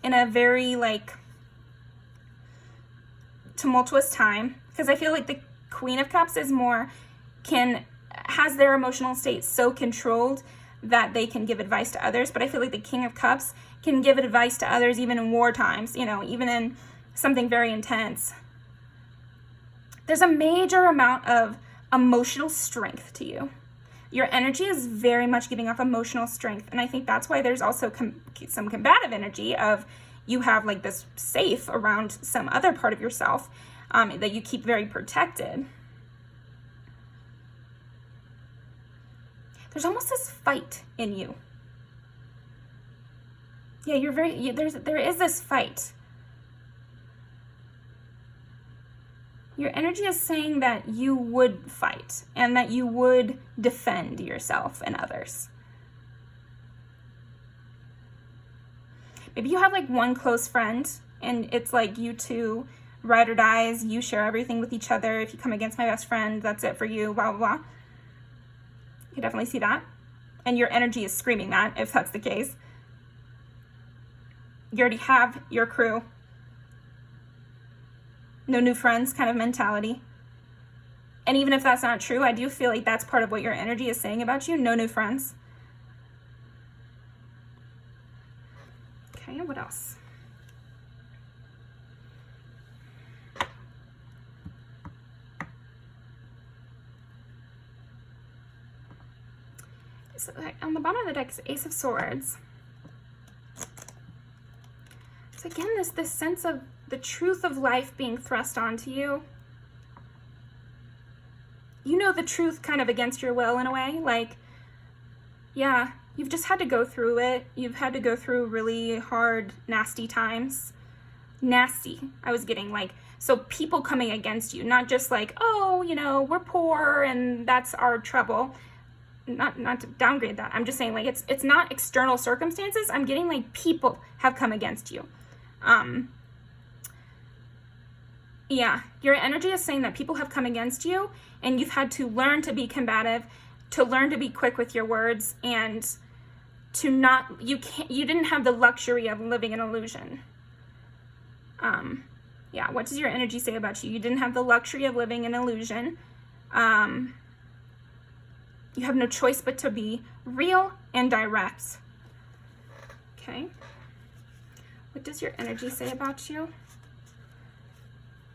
in a very like tumultuous time. Because I feel like the Queen of Cups is more, has their emotional state so controlled that they can give advice to others. But I feel like the King of Cups can give advice to others even in war times, you know, even in something very intense. There's a major amount of emotional strength to you. Your energy is very much giving off emotional strength. And I think that's why there's also some combative energy of you have like this safe around some other part of yourself that you keep very protected. There's almost this fight in you. Yeah, there is this fight. Your energy is saying that you would fight and that you would defend yourself and others. Maybe you have like one close friend and it's like you two, ride or dies, you share everything with each other. If you come against my best friend, that's it for you, blah, blah, blah. You can definitely see that. And your energy is screaming that, if that's the case. You already have your crew. No new friends kind of mentality. And even if that's not true, I do feel like that's part of what your energy is saying about you. No new friends. Okay, what else? So on the bottom of the deck is Ace of Swords. So again, this sense of the truth of life being thrust onto you. You know the truth kind of against your will in a way. Like, yeah, you've just had to go through it. You've had to go through really hard, nasty times. Nasty, I was getting like, so people coming against you, not just like, oh, you know, we're poor and that's our trouble. Not to downgrade that. I'm just saying like it's not external circumstances. I'm getting like people have come against you. Yeah, your energy is saying that people have come against you and you've had to learn to be combative, to learn to be quick with your words, and to not, you didn't have the luxury of living an illusion. Yeah, what does your energy say about you? You didn't have the luxury of living an illusion. You have no choice but to be real and direct. Okay. What does your energy say about you?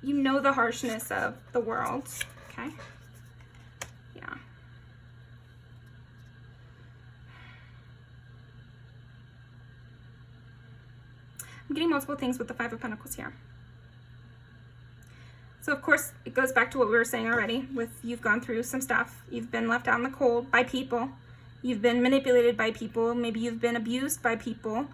You know the harshness of the world. Okay. Yeah. I'm getting multiple things with the Five of Pentacles here. So of course, it goes back to what we were saying already with you've gone through some stuff. You've been left out in the cold by people. You've been manipulated by people. Maybe you've been abused by people.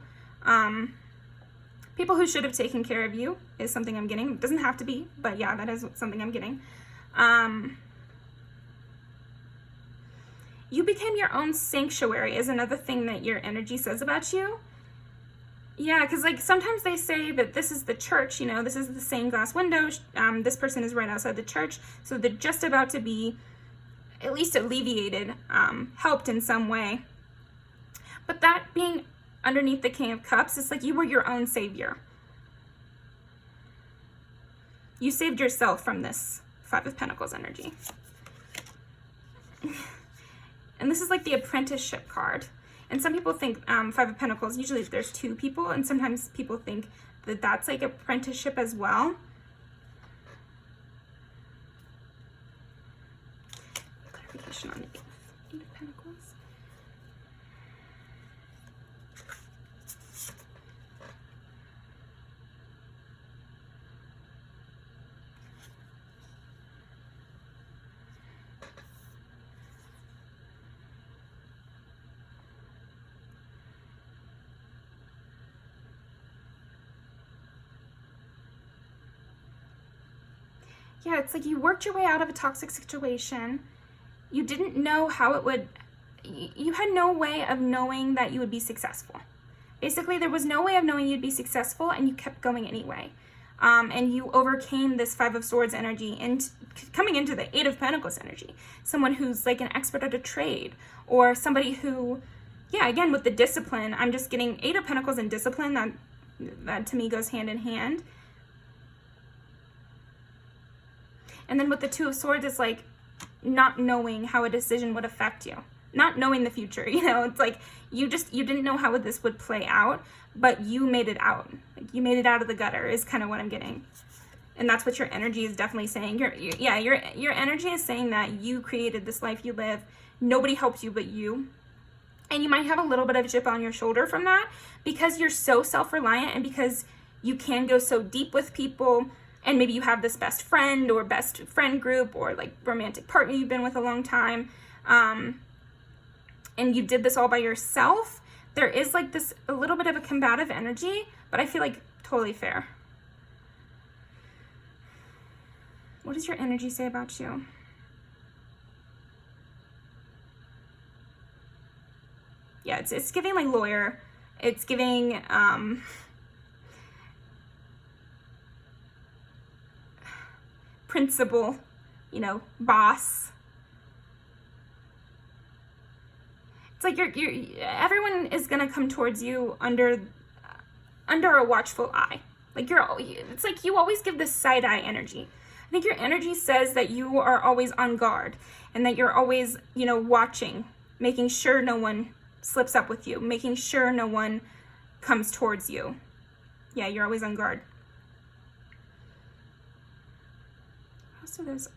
People who should have taken care of you is something I'm getting. It doesn't have to be, but yeah, that is something I'm getting. You became your own sanctuary is another thing that your energy says about you. Yeah, because like sometimes they say that this is the church, you know, this is the stained glass window. This person is right outside the church. So they're just about to be at least alleviated, helped in some way. But that being underneath the King of Cups, it's like you were your own savior. You saved yourself from this Five of Pentacles energy. And this is like the apprenticeship card. And some people think Five of Pentacles, usually there's two people, and sometimes people think that that's like apprenticeship as well. Clarification on the Eight of Pentacles. Yeah, it's like you worked your way out of a toxic situation. You didn't know how it would, you had no way of knowing that you would be successful. Basically, there was no way of knowing you'd be successful, and you kept going anyway. And you overcame this Five of Swords energy and coming into the Eight of Pentacles energy. Someone who's like an expert at a trade, or somebody who, yeah, again, with the discipline, I'm just getting Eight of Pentacles and discipline. That to me goes hand in hand. And then with the Two of Swords, it's like not knowing how a decision would affect you. Not knowing the future, you know, it's like you didn't know how this would play out, but you made it out. Like you made it out of the gutter is kind of what I'm getting. And that's what your energy is definitely saying. Your energy is saying that you created this life you live. Nobody helps you but you. And you might have a little bit of a chip on your shoulder from that because you're so self-reliant and because you can go so deep with people, and maybe you have this best friend or best friend group or like romantic partner you've been with a long time, and you did this all by yourself. There is like this a little bit of a combative energy, but I feel like totally fair. What does your energy say about you? Yeah, it's giving like lawyer. It's giving principal, you know, boss. It's like everyone is gonna come towards you under a watchful eye. Like it's like you always give this side eye energy. I think your energy says that you are always on guard and that you're always, you know, watching, making sure no one slips up with you, making sure no one comes towards you. Yeah, you're always on guard. What does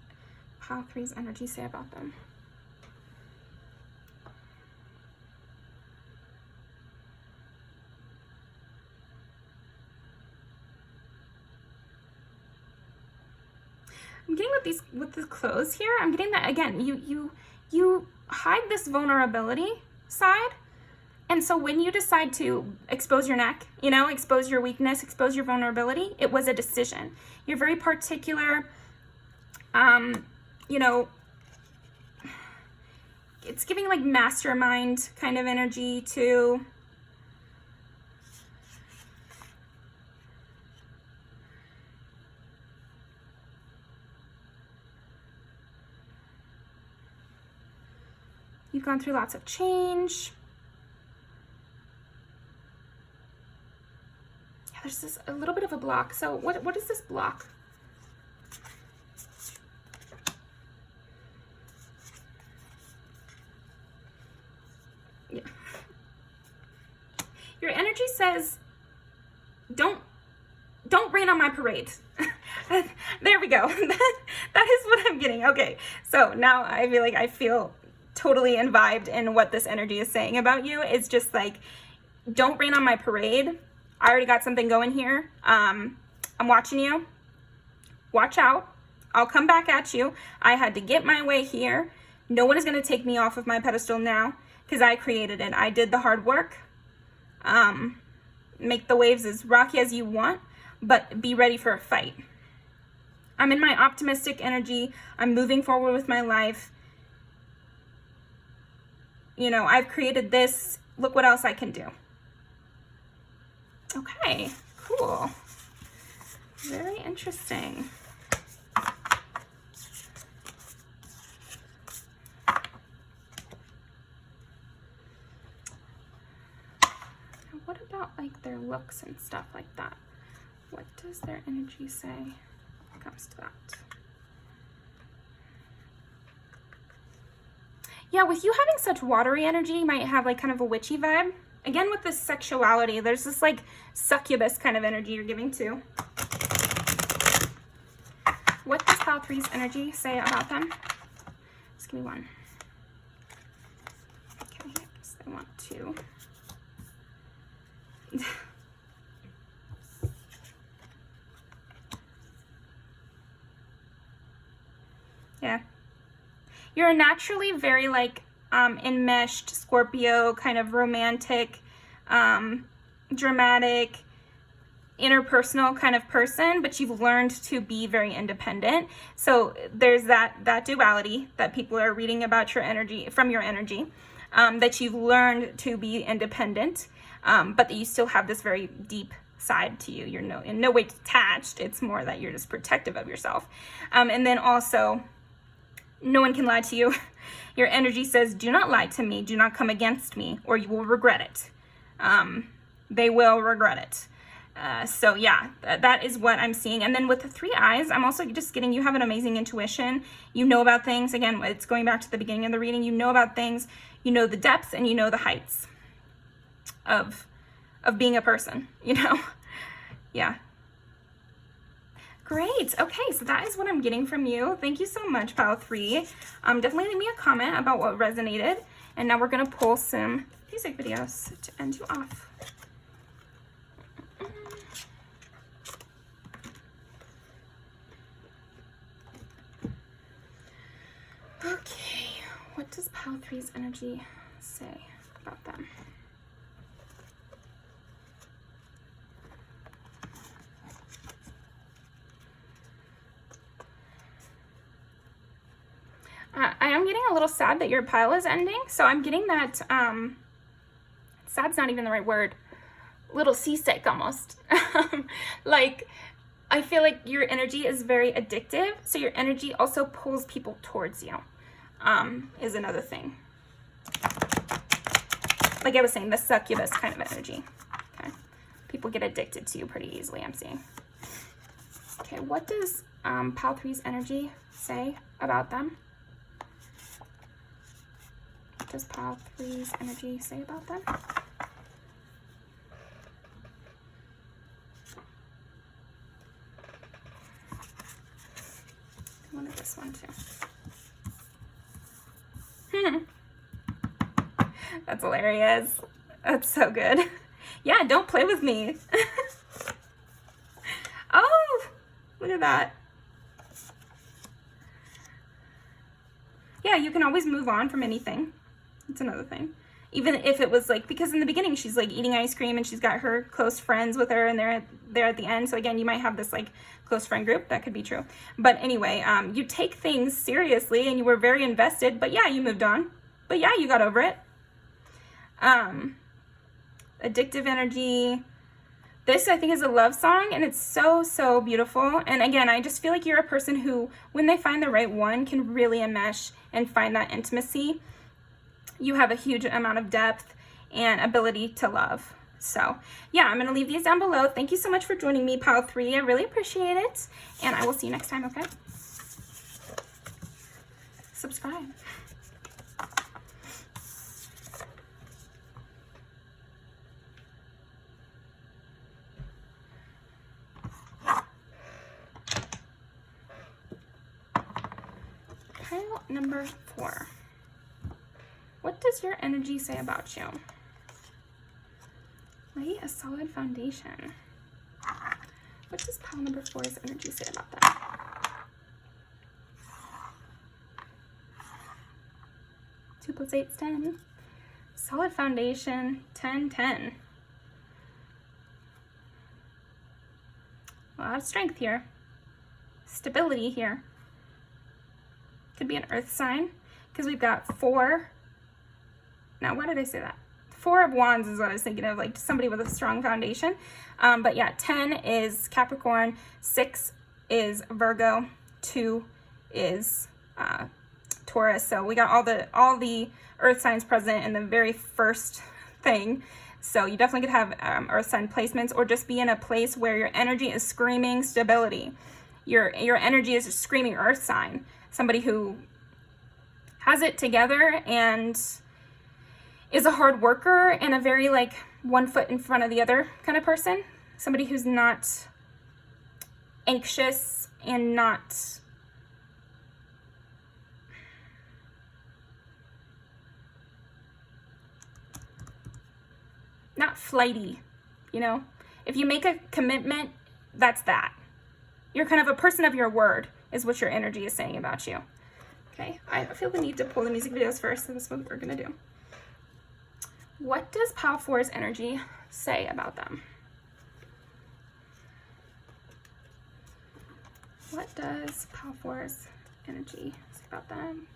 Pile 3's energy say about them? I'm getting with the clothes here, I'm getting that again, you hide this vulnerability side. And so when you decide to expose your neck, you know, expose your weakness, expose your vulnerability, it was a decision. You're very particular. You know, it's giving like mastermind kind of energy too. You've gone through lots of change. Yeah, there's a little bit of a block. So what is this block? Yeah. Your energy says, don't rain on my parade. There we go. That is what I'm getting. Okay, so now I feel totally vibed in what this energy is saying about you. It's just like, don't rain on my parade. I already got something going here. I'm watching you. Watch out. I'll come back at you. I had to get my way here. No one is going to take me off of my pedestal now because I created it. I did the hard work. Make the waves as rocky as you want, but be ready for a fight. I'm in my optimistic energy. I'm moving forward with my life. You know, I've created this. Look what else I can do. Okay, cool. Very interesting. What about like their looks and stuff like that? What does their energy say when it comes to that? Yeah, with you having such watery energy, you might have like kind of a witchy vibe. Again, with this sexuality, there's this like succubus kind of energy you're giving too. What does Pile 3's energy say about them? Just give me one. Okay, I guess I want two. Yeah. You're naturally very like enmeshed Scorpio, kind of romantic, dramatic, interpersonal kind of person, but you've learned to be very independent. So there's that duality that people are reading about your energy, from your energy, that you've learned to be independent, but that you still have this very deep side to you. You're in no way detached. It's more that you're just protective of yourself. And then also, no one can lie to you. Your energy says, do not lie to me. Do not come against me, or you will regret it. They will regret it. So yeah, that is what I'm seeing. And then with the 3 eyes, I'm also just getting, you have an amazing intuition. You know about things. Again, it's going back to the beginning of the reading. You know about things. You know the depths and you know the heights of being a person, you know? Yeah. Great. Okay, so that is what I'm getting from you. Thank you so much, Pile 3. Definitely leave me a comment about what resonated. And now we're going to pull some music videos to end you off. Okay, what does Pile 3's energy say about them? I am getting a little sad that your pile is ending, so I'm getting that, sad's not even the right word, a little seasick almost. Like, I feel like your energy is very addictive, so your energy also pulls people towards you, is another thing. Like I was saying, the succubus kind of energy. Okay, people get addicted to you pretty easily, I'm seeing. Okay, what does Pile 3's energy say about them? What does Pile 3's energy say about them? I wanted this one too. That's hilarious. That's so good. Yeah, don't play with me. Oh, look at that. Yeah, you can always move on from anything. That's another thing. Even if it was like, because in the beginning she's like eating ice cream and she's got her close friends with her and they're there at the end. So again, you might have this like close friend group. That could be true. But anyway, you take things seriously and you were very invested, but yeah, you moved on. But yeah, you got over it. Addictive energy. This, I think, is a love song, and it's so, so beautiful. And again, I just feel like you're a person who, when they find the right one, can really enmesh and find that intimacy. You have a huge amount of depth and ability to love. So, yeah, I'm going to leave these down below. Thank you so much for joining me, Pile 3. I really appreciate it. And I will see you next time, okay? Subscribe. Pile number 4. What does your energy say about you? Lay a solid foundation. What does pile number 4's energy say about that? 2 + 8 is 10. Solid foundation, 10, 10. A lot of strength here. Stability here. Could be an earth sign, because we've got 4. Now, why did I say that? 4 of Wands is what I was thinking of, like somebody with a strong foundation. But yeah, 10 is Capricorn, 6 is Virgo, 2 is Taurus. So we got all the earth signs present in the very first thing. So you definitely could have earth sign placements, or just be in a place where your energy is screaming stability. Your energy is just screaming earth sign. Somebody who has it together and is a hard worker and a very like one foot in front of the other kind of person. Somebody who's not anxious and not flighty, you know? If you make a commitment, that's that. You're kind of a person of your word, is what your energy is saying about you. Okay, I feel the need to pull the music videos first, so this is what we're gonna do. What does Pile 4's energy say about them? What does Pile 4's energy say about them?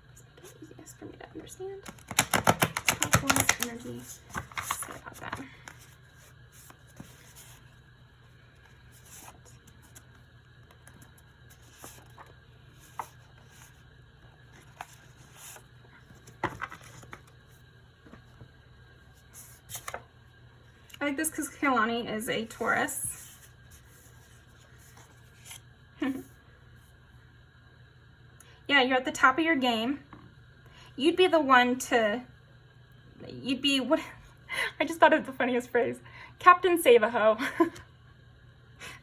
Let's make it easiest for me to understand. What does Pile 4's energy say about them? I like this because Kalani is a Taurus. Yeah, you're at the top of your game. You'd be the one to, you'd be, what, I just thought of the funniest phrase. Captain Save-A-Ho.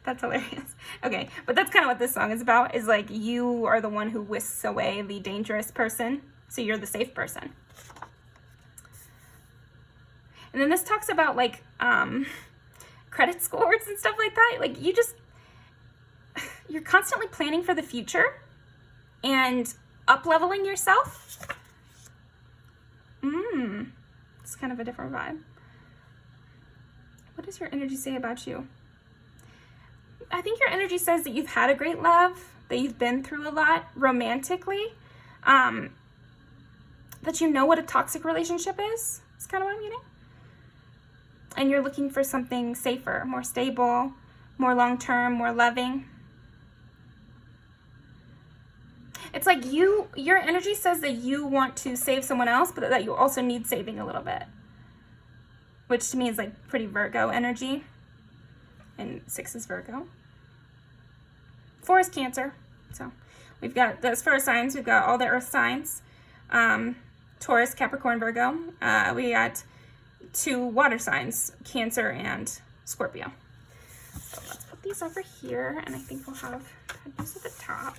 That's hilarious. Okay, but that's kind of what this song is about, is like you are the one who whisks away the dangerous person, so you're the safe person. And then this talks about like credit scores and stuff like that. Like you're constantly planning for the future and up-leveling yourself. It's kind of a different vibe. What does your energy say about you? I think your energy says that you've had a great love, that you've been through a lot romantically, that you know what a toxic relationship is. That's kind of what I'm getting. And you're looking for something safer, more stable, more long-term, more loving. It's like your energy says that you want to save someone else, but that you also need saving a little bit. Which to me is like pretty Virgo energy. And 6 is Virgo. 4 is Cancer. So we've got, as far as signs, we've got all the earth signs. Taurus, Capricorn, Virgo. We got 2 water signs, Cancer and Scorpio. So let's put these over here, and I think we'll have these at the top.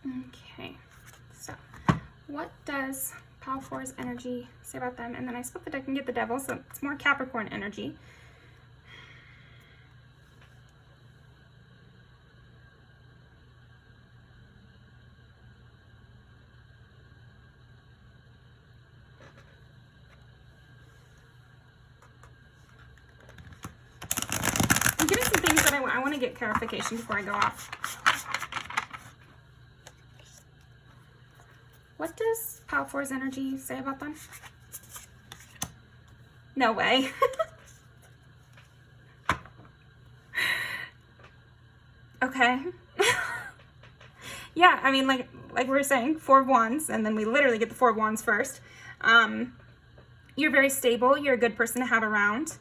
Okay, so what does Pile 4's energy say about them? And then I split the deck and get the Devil, so it's more Capricorn energy. I'm getting some things that I want to get clarification before I go off. What does Pile 4's energy say about them? No way. Okay. Yeah, I mean, like we were saying, 4 of Wands, and then we literally get the 4 of Wands first. You're very stable. You're a good person to have around.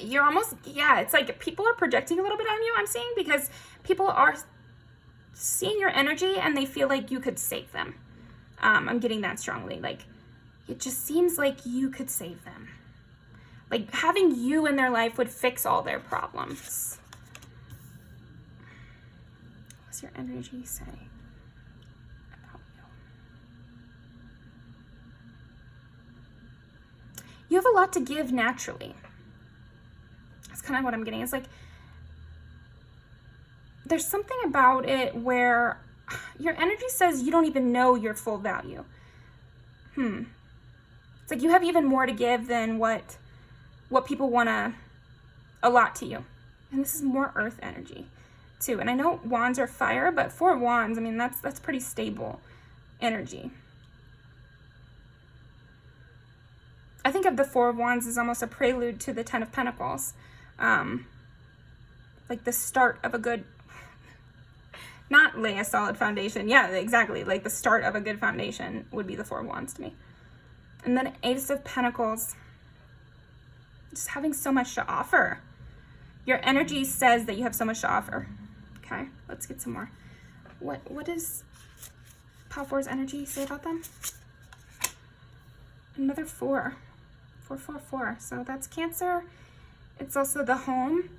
You're almost, yeah, it's like people are projecting a little bit on you, I'm seeing, because people are seeing your energy and they feel like you could save them. I'm getting that strongly. Like, it just seems like you could save them. Like, having you in their life would fix all their problems. What does your energy say about you? You have a lot to give naturally. That's kind of what I'm getting. It's like, there's something about it where your energy says you don't even know your full value. It's like you have even more to give than what people want to allot to you. And this is more earth energy too. And I know wands are fire, but 4 wands, I mean, that's pretty stable energy. I think of the 4 of wands as almost a prelude to the 10 of pentacles. Like the start of a good, not lay a solid foundation. Yeah, exactly. Like the start of a good foundation would be the 4 of wands to me. And then Ace of Pentacles, just having so much to offer. Your energy says that you have so much to offer. Okay, let's get some more. What does Pile 4's energy say about them? Another 4. 4, 4, 4. So that's Cancer. It's also the home.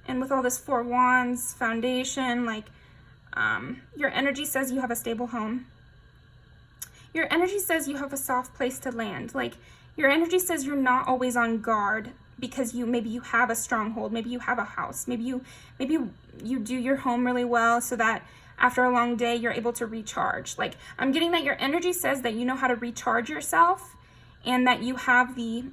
And with all this 4 wands, foundation, like, your energy says you have a stable home. Your energy says you have a soft place to land. Like, your energy says you're not always on guard because maybe you have a stronghold, maybe you have a house, maybe you do your home really well so that after a long day you're able to recharge. Like, I'm getting that your energy says that you know how to recharge yourself and that you have the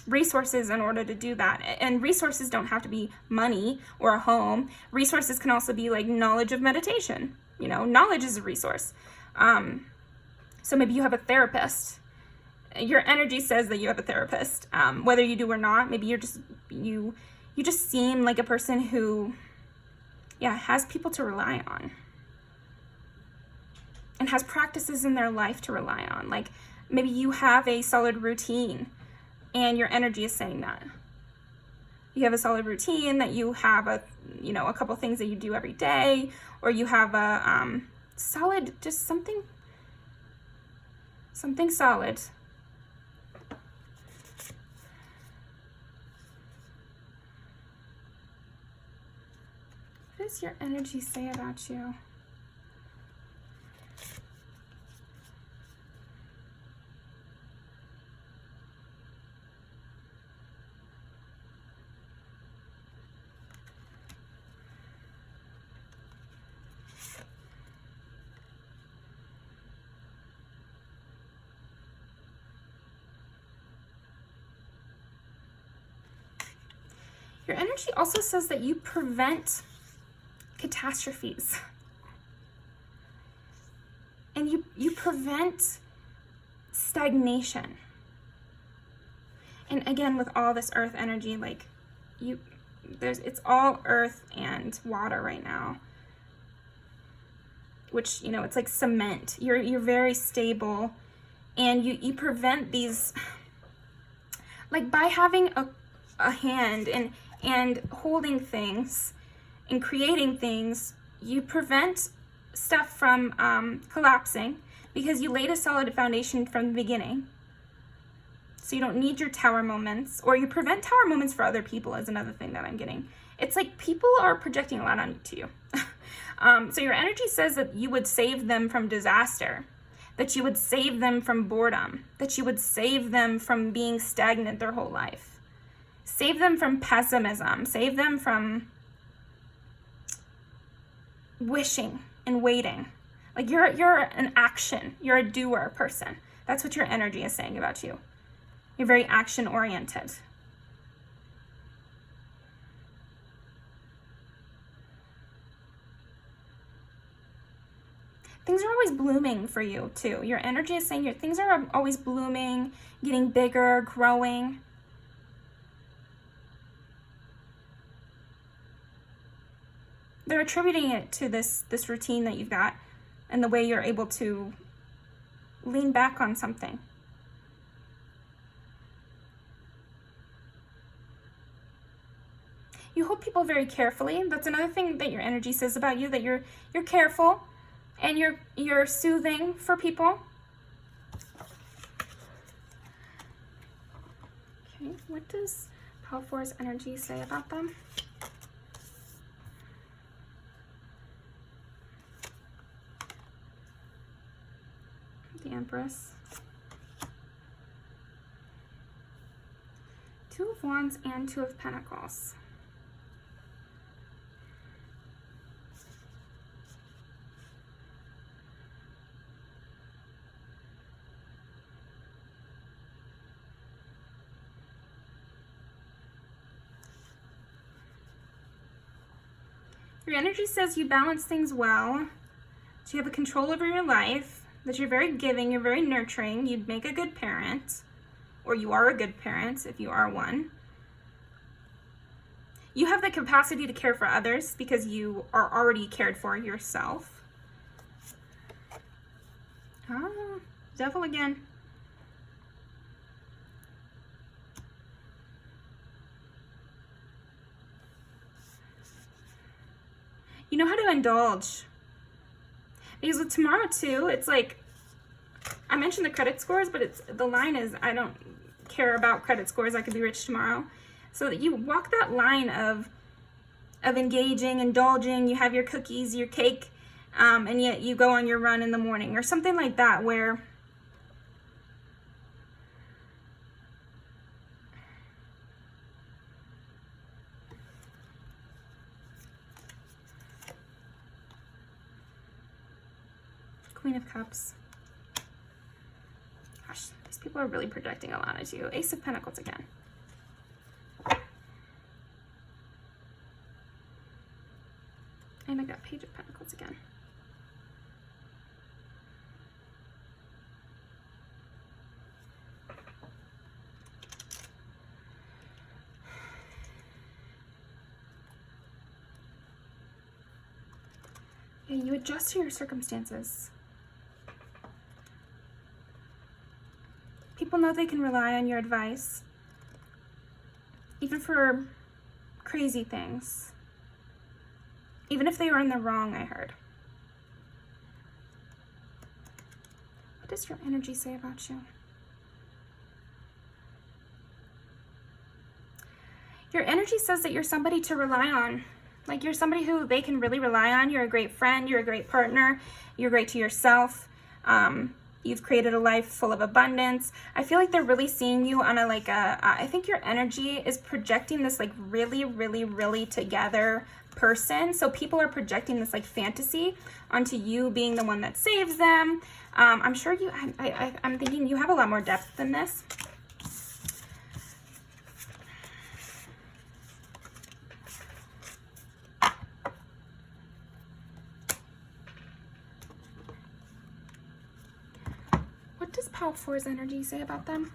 resources in order to do that. And resources don't have to be money or a home. Resources can also be like knowledge of meditation. You know, knowledge is a resource. So maybe you have a therapist. Your energy says that you have a therapist, whether you do or not. Maybe you just seem like a person who, yeah, has people to rely on and has practices in their life to rely on. Like, maybe you have a solid routine and your energy is saying that. You have a solid routine, that you have a couple things that you do every day, or you have a solid, just something solid does your energy say about you? Your energy also says that you prevent catastrophes. And you prevent stagnation. And again, with all this earth energy, like it's all earth and water right now. Which, you know, it's like cement. You're very stable, and you prevent these, like by having a hand and holding things and creating things, you prevent stuff from collapsing because you laid a solid foundation from the beginning. So you don't need your tower moments, or you prevent tower moments for other people is another thing that I'm getting. It's like people are projecting a lot onto you. So your energy says that you would save them from disaster, that you would save them from boredom, that you would save them from being stagnant their whole life. Save them from pessimism. Save them from wishing and waiting. Like you're an action. You're a doer person. That's what your energy is saying about you. You're very action oriented. Things are always blooming for you too. Your energy is saying things are always blooming, getting bigger, growing. They're attributing it to this routine that you've got and the way you're able to lean back on something. You hold people very carefully. That's another thing that your energy says about you, that you're careful and you're soothing for people. Okay, what does Pile 4's energy say about them? The Empress. 2 of Wands and 2 of Pentacles. Your energy says you balance things well, that you have a control over your life, that you're very giving, you're very nurturing, you'd make a good parent, or you are a good parent if you are one. You have the capacity to care for others because you are already cared for yourself. Ah, Devil again. You know how to indulge. Because with tomorrow too, it's like, I mentioned the credit scores, but the line is, I don't care about credit scores, I could be rich tomorrow. So that you walk that line of engaging, indulging, you have your cookies, your cake, and yet you go on your run in the morning or something like that, where Queen of Cups. Gosh, these people are really projecting a lot at you. Ace of Pentacles again. And I got Page of Pentacles again. Yeah, you adjust to your circumstances. People know they can rely on your advice, even for crazy things. Even if they were in the wrong, I heard. What does your energy say about you? Your energy says that you're somebody to rely on Like you're somebody who they can really rely on. You're a great friend. You're a great partner. You're great to yourself. You've created a life full of abundance. I feel like they're really seeing you on I think your energy is projecting this like really, really, really together person. So people are projecting this like fantasy onto you being the one that saves them. I'm sure I'm thinking you have a lot more depth than this. What does Pile 4's energy say about them?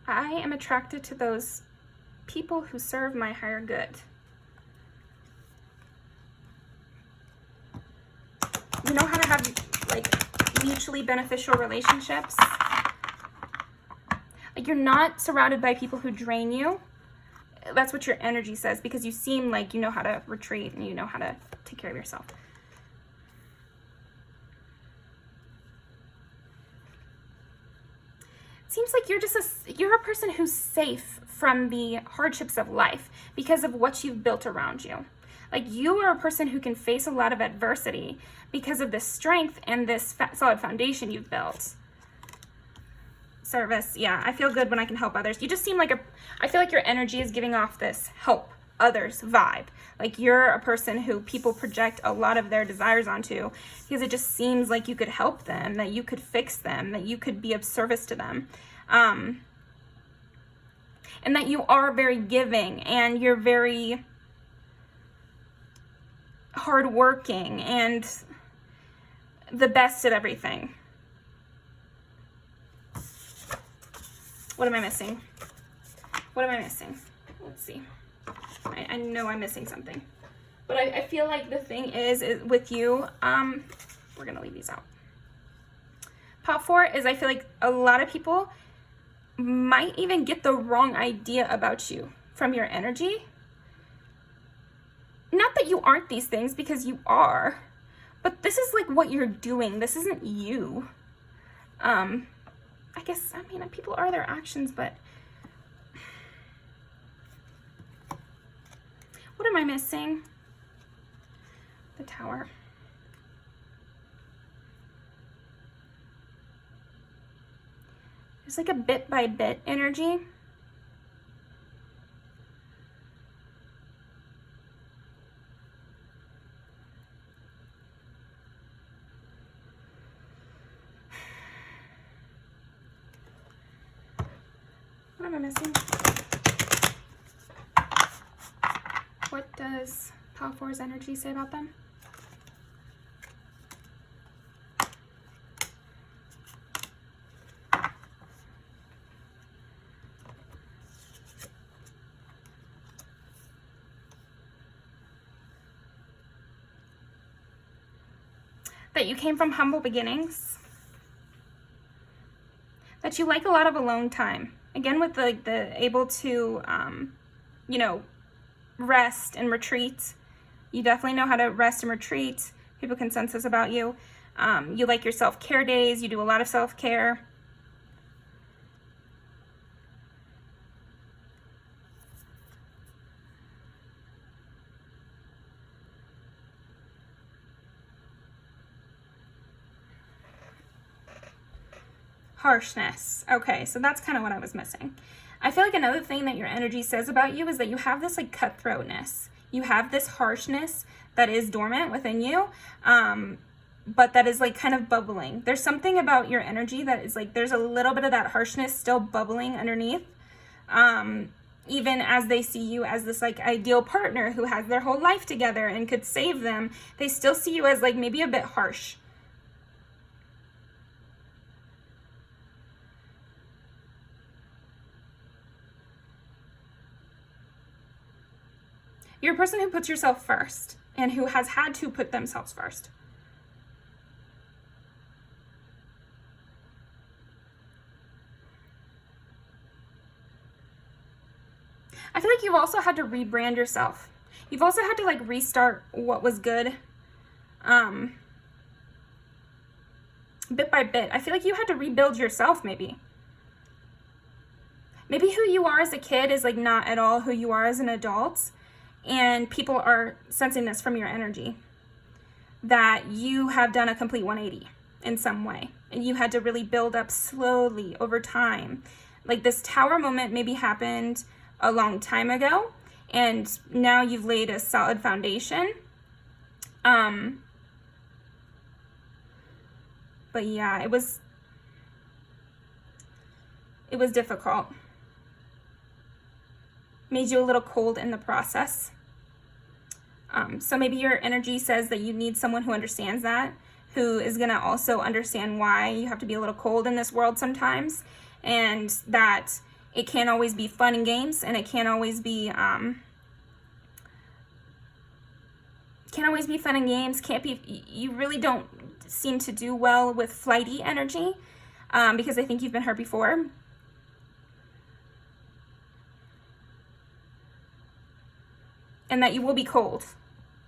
I am attracted to those people who serve my higher good. You know how to have like mutually beneficial relationships? Like you're not surrounded by people who drain you. That's what your energy says, because you seem like you know how to retreat and you know how to take care of yourself. Seems like you're a person who's safe from the hardships of life because of what you've built around you. Like you are a person who can face a lot of adversity because of the strength and this solid foundation you've built. Service, yeah, I feel good when I can help others. You just seem like I feel like your energy is giving off this help others vibe. Like you're a person who people project a lot of their desires onto because it just seems like you could help them, that you could fix them, that you could be of service to them. And that you are very giving and you're very hardworking and the best at everything. What am I missing? What am I missing? Let's see. I know I'm missing something. But I feel like the thing is with you, we're going to leave these out. Pile 4 is I feel like a lot of people might even get the wrong idea about you from your energy. Not that you aren't these things, because you are. But this is like what you're doing. This isn't you. I guess, I mean, people are their actions, but what am I missing? The Tower. There's like a bit by bit energy. What am I missing? What does Pile 4's energy say about them? That you came from humble beginnings. That you like a lot of alone time. Again, with the able to, rest and retreat. You definitely know how to rest and retreat. People can sense this about you. You like your self-care days. You do a lot of self-care. Harshness. Okay, so that's kind of what I was missing. I feel like another thing that your energy says about you is that you have this like cutthroatness. You have this harshness that is dormant within you, but that is like kind of bubbling. There's something about your energy that is like, there's a little bit of that harshness still bubbling underneath. Even as they see you as this like ideal partner who has their whole life together and could save them, they still see you as like maybe a bit harsh. You're a person who puts yourself first and who has had to put themselves first. I feel like you've also had to rebrand yourself. You've also had to like restart what was good, bit by bit. I feel like you had to rebuild yourself maybe. maybe who you are as a kid is like not at all who you are as an adult, and people are sensing this from your energy, that you have done a complete 180 in some way, and you had to really build up slowly over time. Like this tower moment maybe happened a long time ago, and now you've laid a solid foundation. But yeah, it was difficult. Made you a little cold in the process. So maybe your energy says that you need someone who understands that, who is going to also understand why you have to be a little cold in this world sometimes, and that it can't always be fun and games, and it can't always be fun and games. You really don't seem to do well with flighty energy, because I think you've been hurt before. And that you will be cold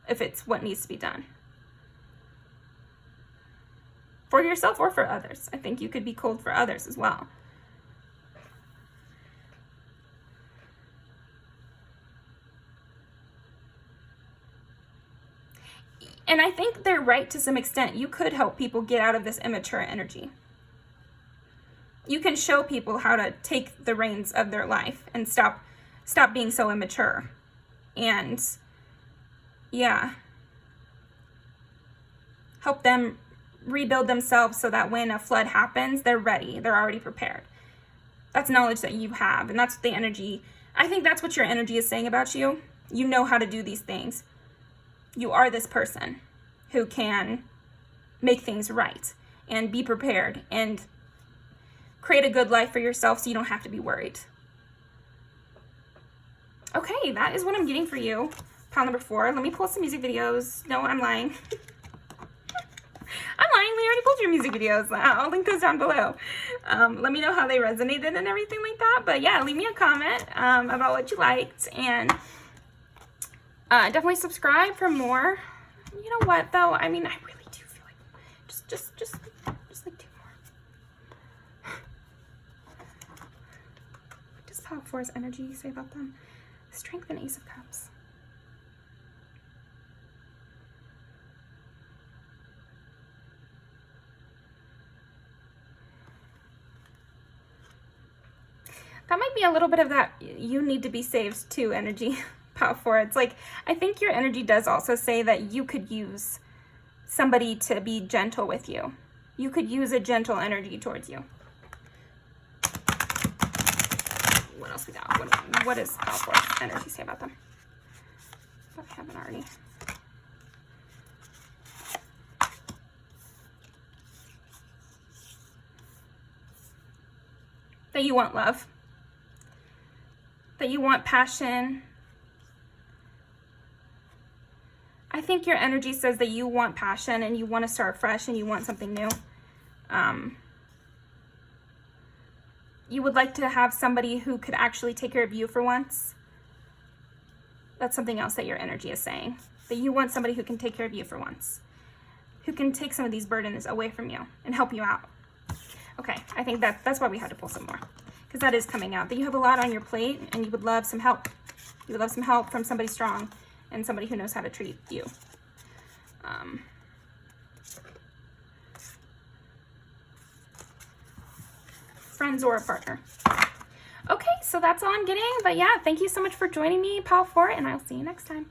if it's what needs to be done. For yourself or for others. I think you could be cold for others as well. And I think they're right to some extent. You could help people get out of this immature energy. You can show people how to take the reins of their life and stop being so immature. And yeah, help them rebuild themselves so that when a flood happens, they're ready. They're already prepared. That's knowledge that you have, and that's the energy. I think that's what your energy is saying about you. You know how to do these things. You are this person who can make things right and be prepared and create a good life for yourself so you don't have to be worried. Okay, that is what I'm getting for you. Pile number 4. Let me pull some music videos. No, I'm lying. I'm lying. We already pulled your music videos. I'll link those down below. Let me know how they resonated and everything like that. But yeah, leave me a comment about what you liked. And definitely subscribe for more. You know what, though? I mean, I really do feel like just like 2 more. What does Pile 4's energy say about them? Strength and Ace of Cups. That might be a little bit of that you need to be saved too energy, Pile 4. It's like, I think your energy does also say that you could use somebody to be gentle with you. You could use a gentle energy towards you. What else we got? What does Pile 4's energy say about them? If I haven't already. That you want love. That you want passion. I think your energy says that you want passion and you want to start fresh and you want something new. You would like to have somebody who could actually take care of you for once. That's something else that your energy is saying. That you want somebody who can take care of you for once. Who can take some of these burdens away from you and help you out. Okay, I think that's why we had to pull some more. Because that is coming out. That you have a lot on your plate and you would love some help. You would love some help from somebody strong and somebody who knows how to treat you. Friends or a partner. Okay, so that's all I'm getting. But yeah, thank you so much for joining me, Pile 4, and I'll see you next time.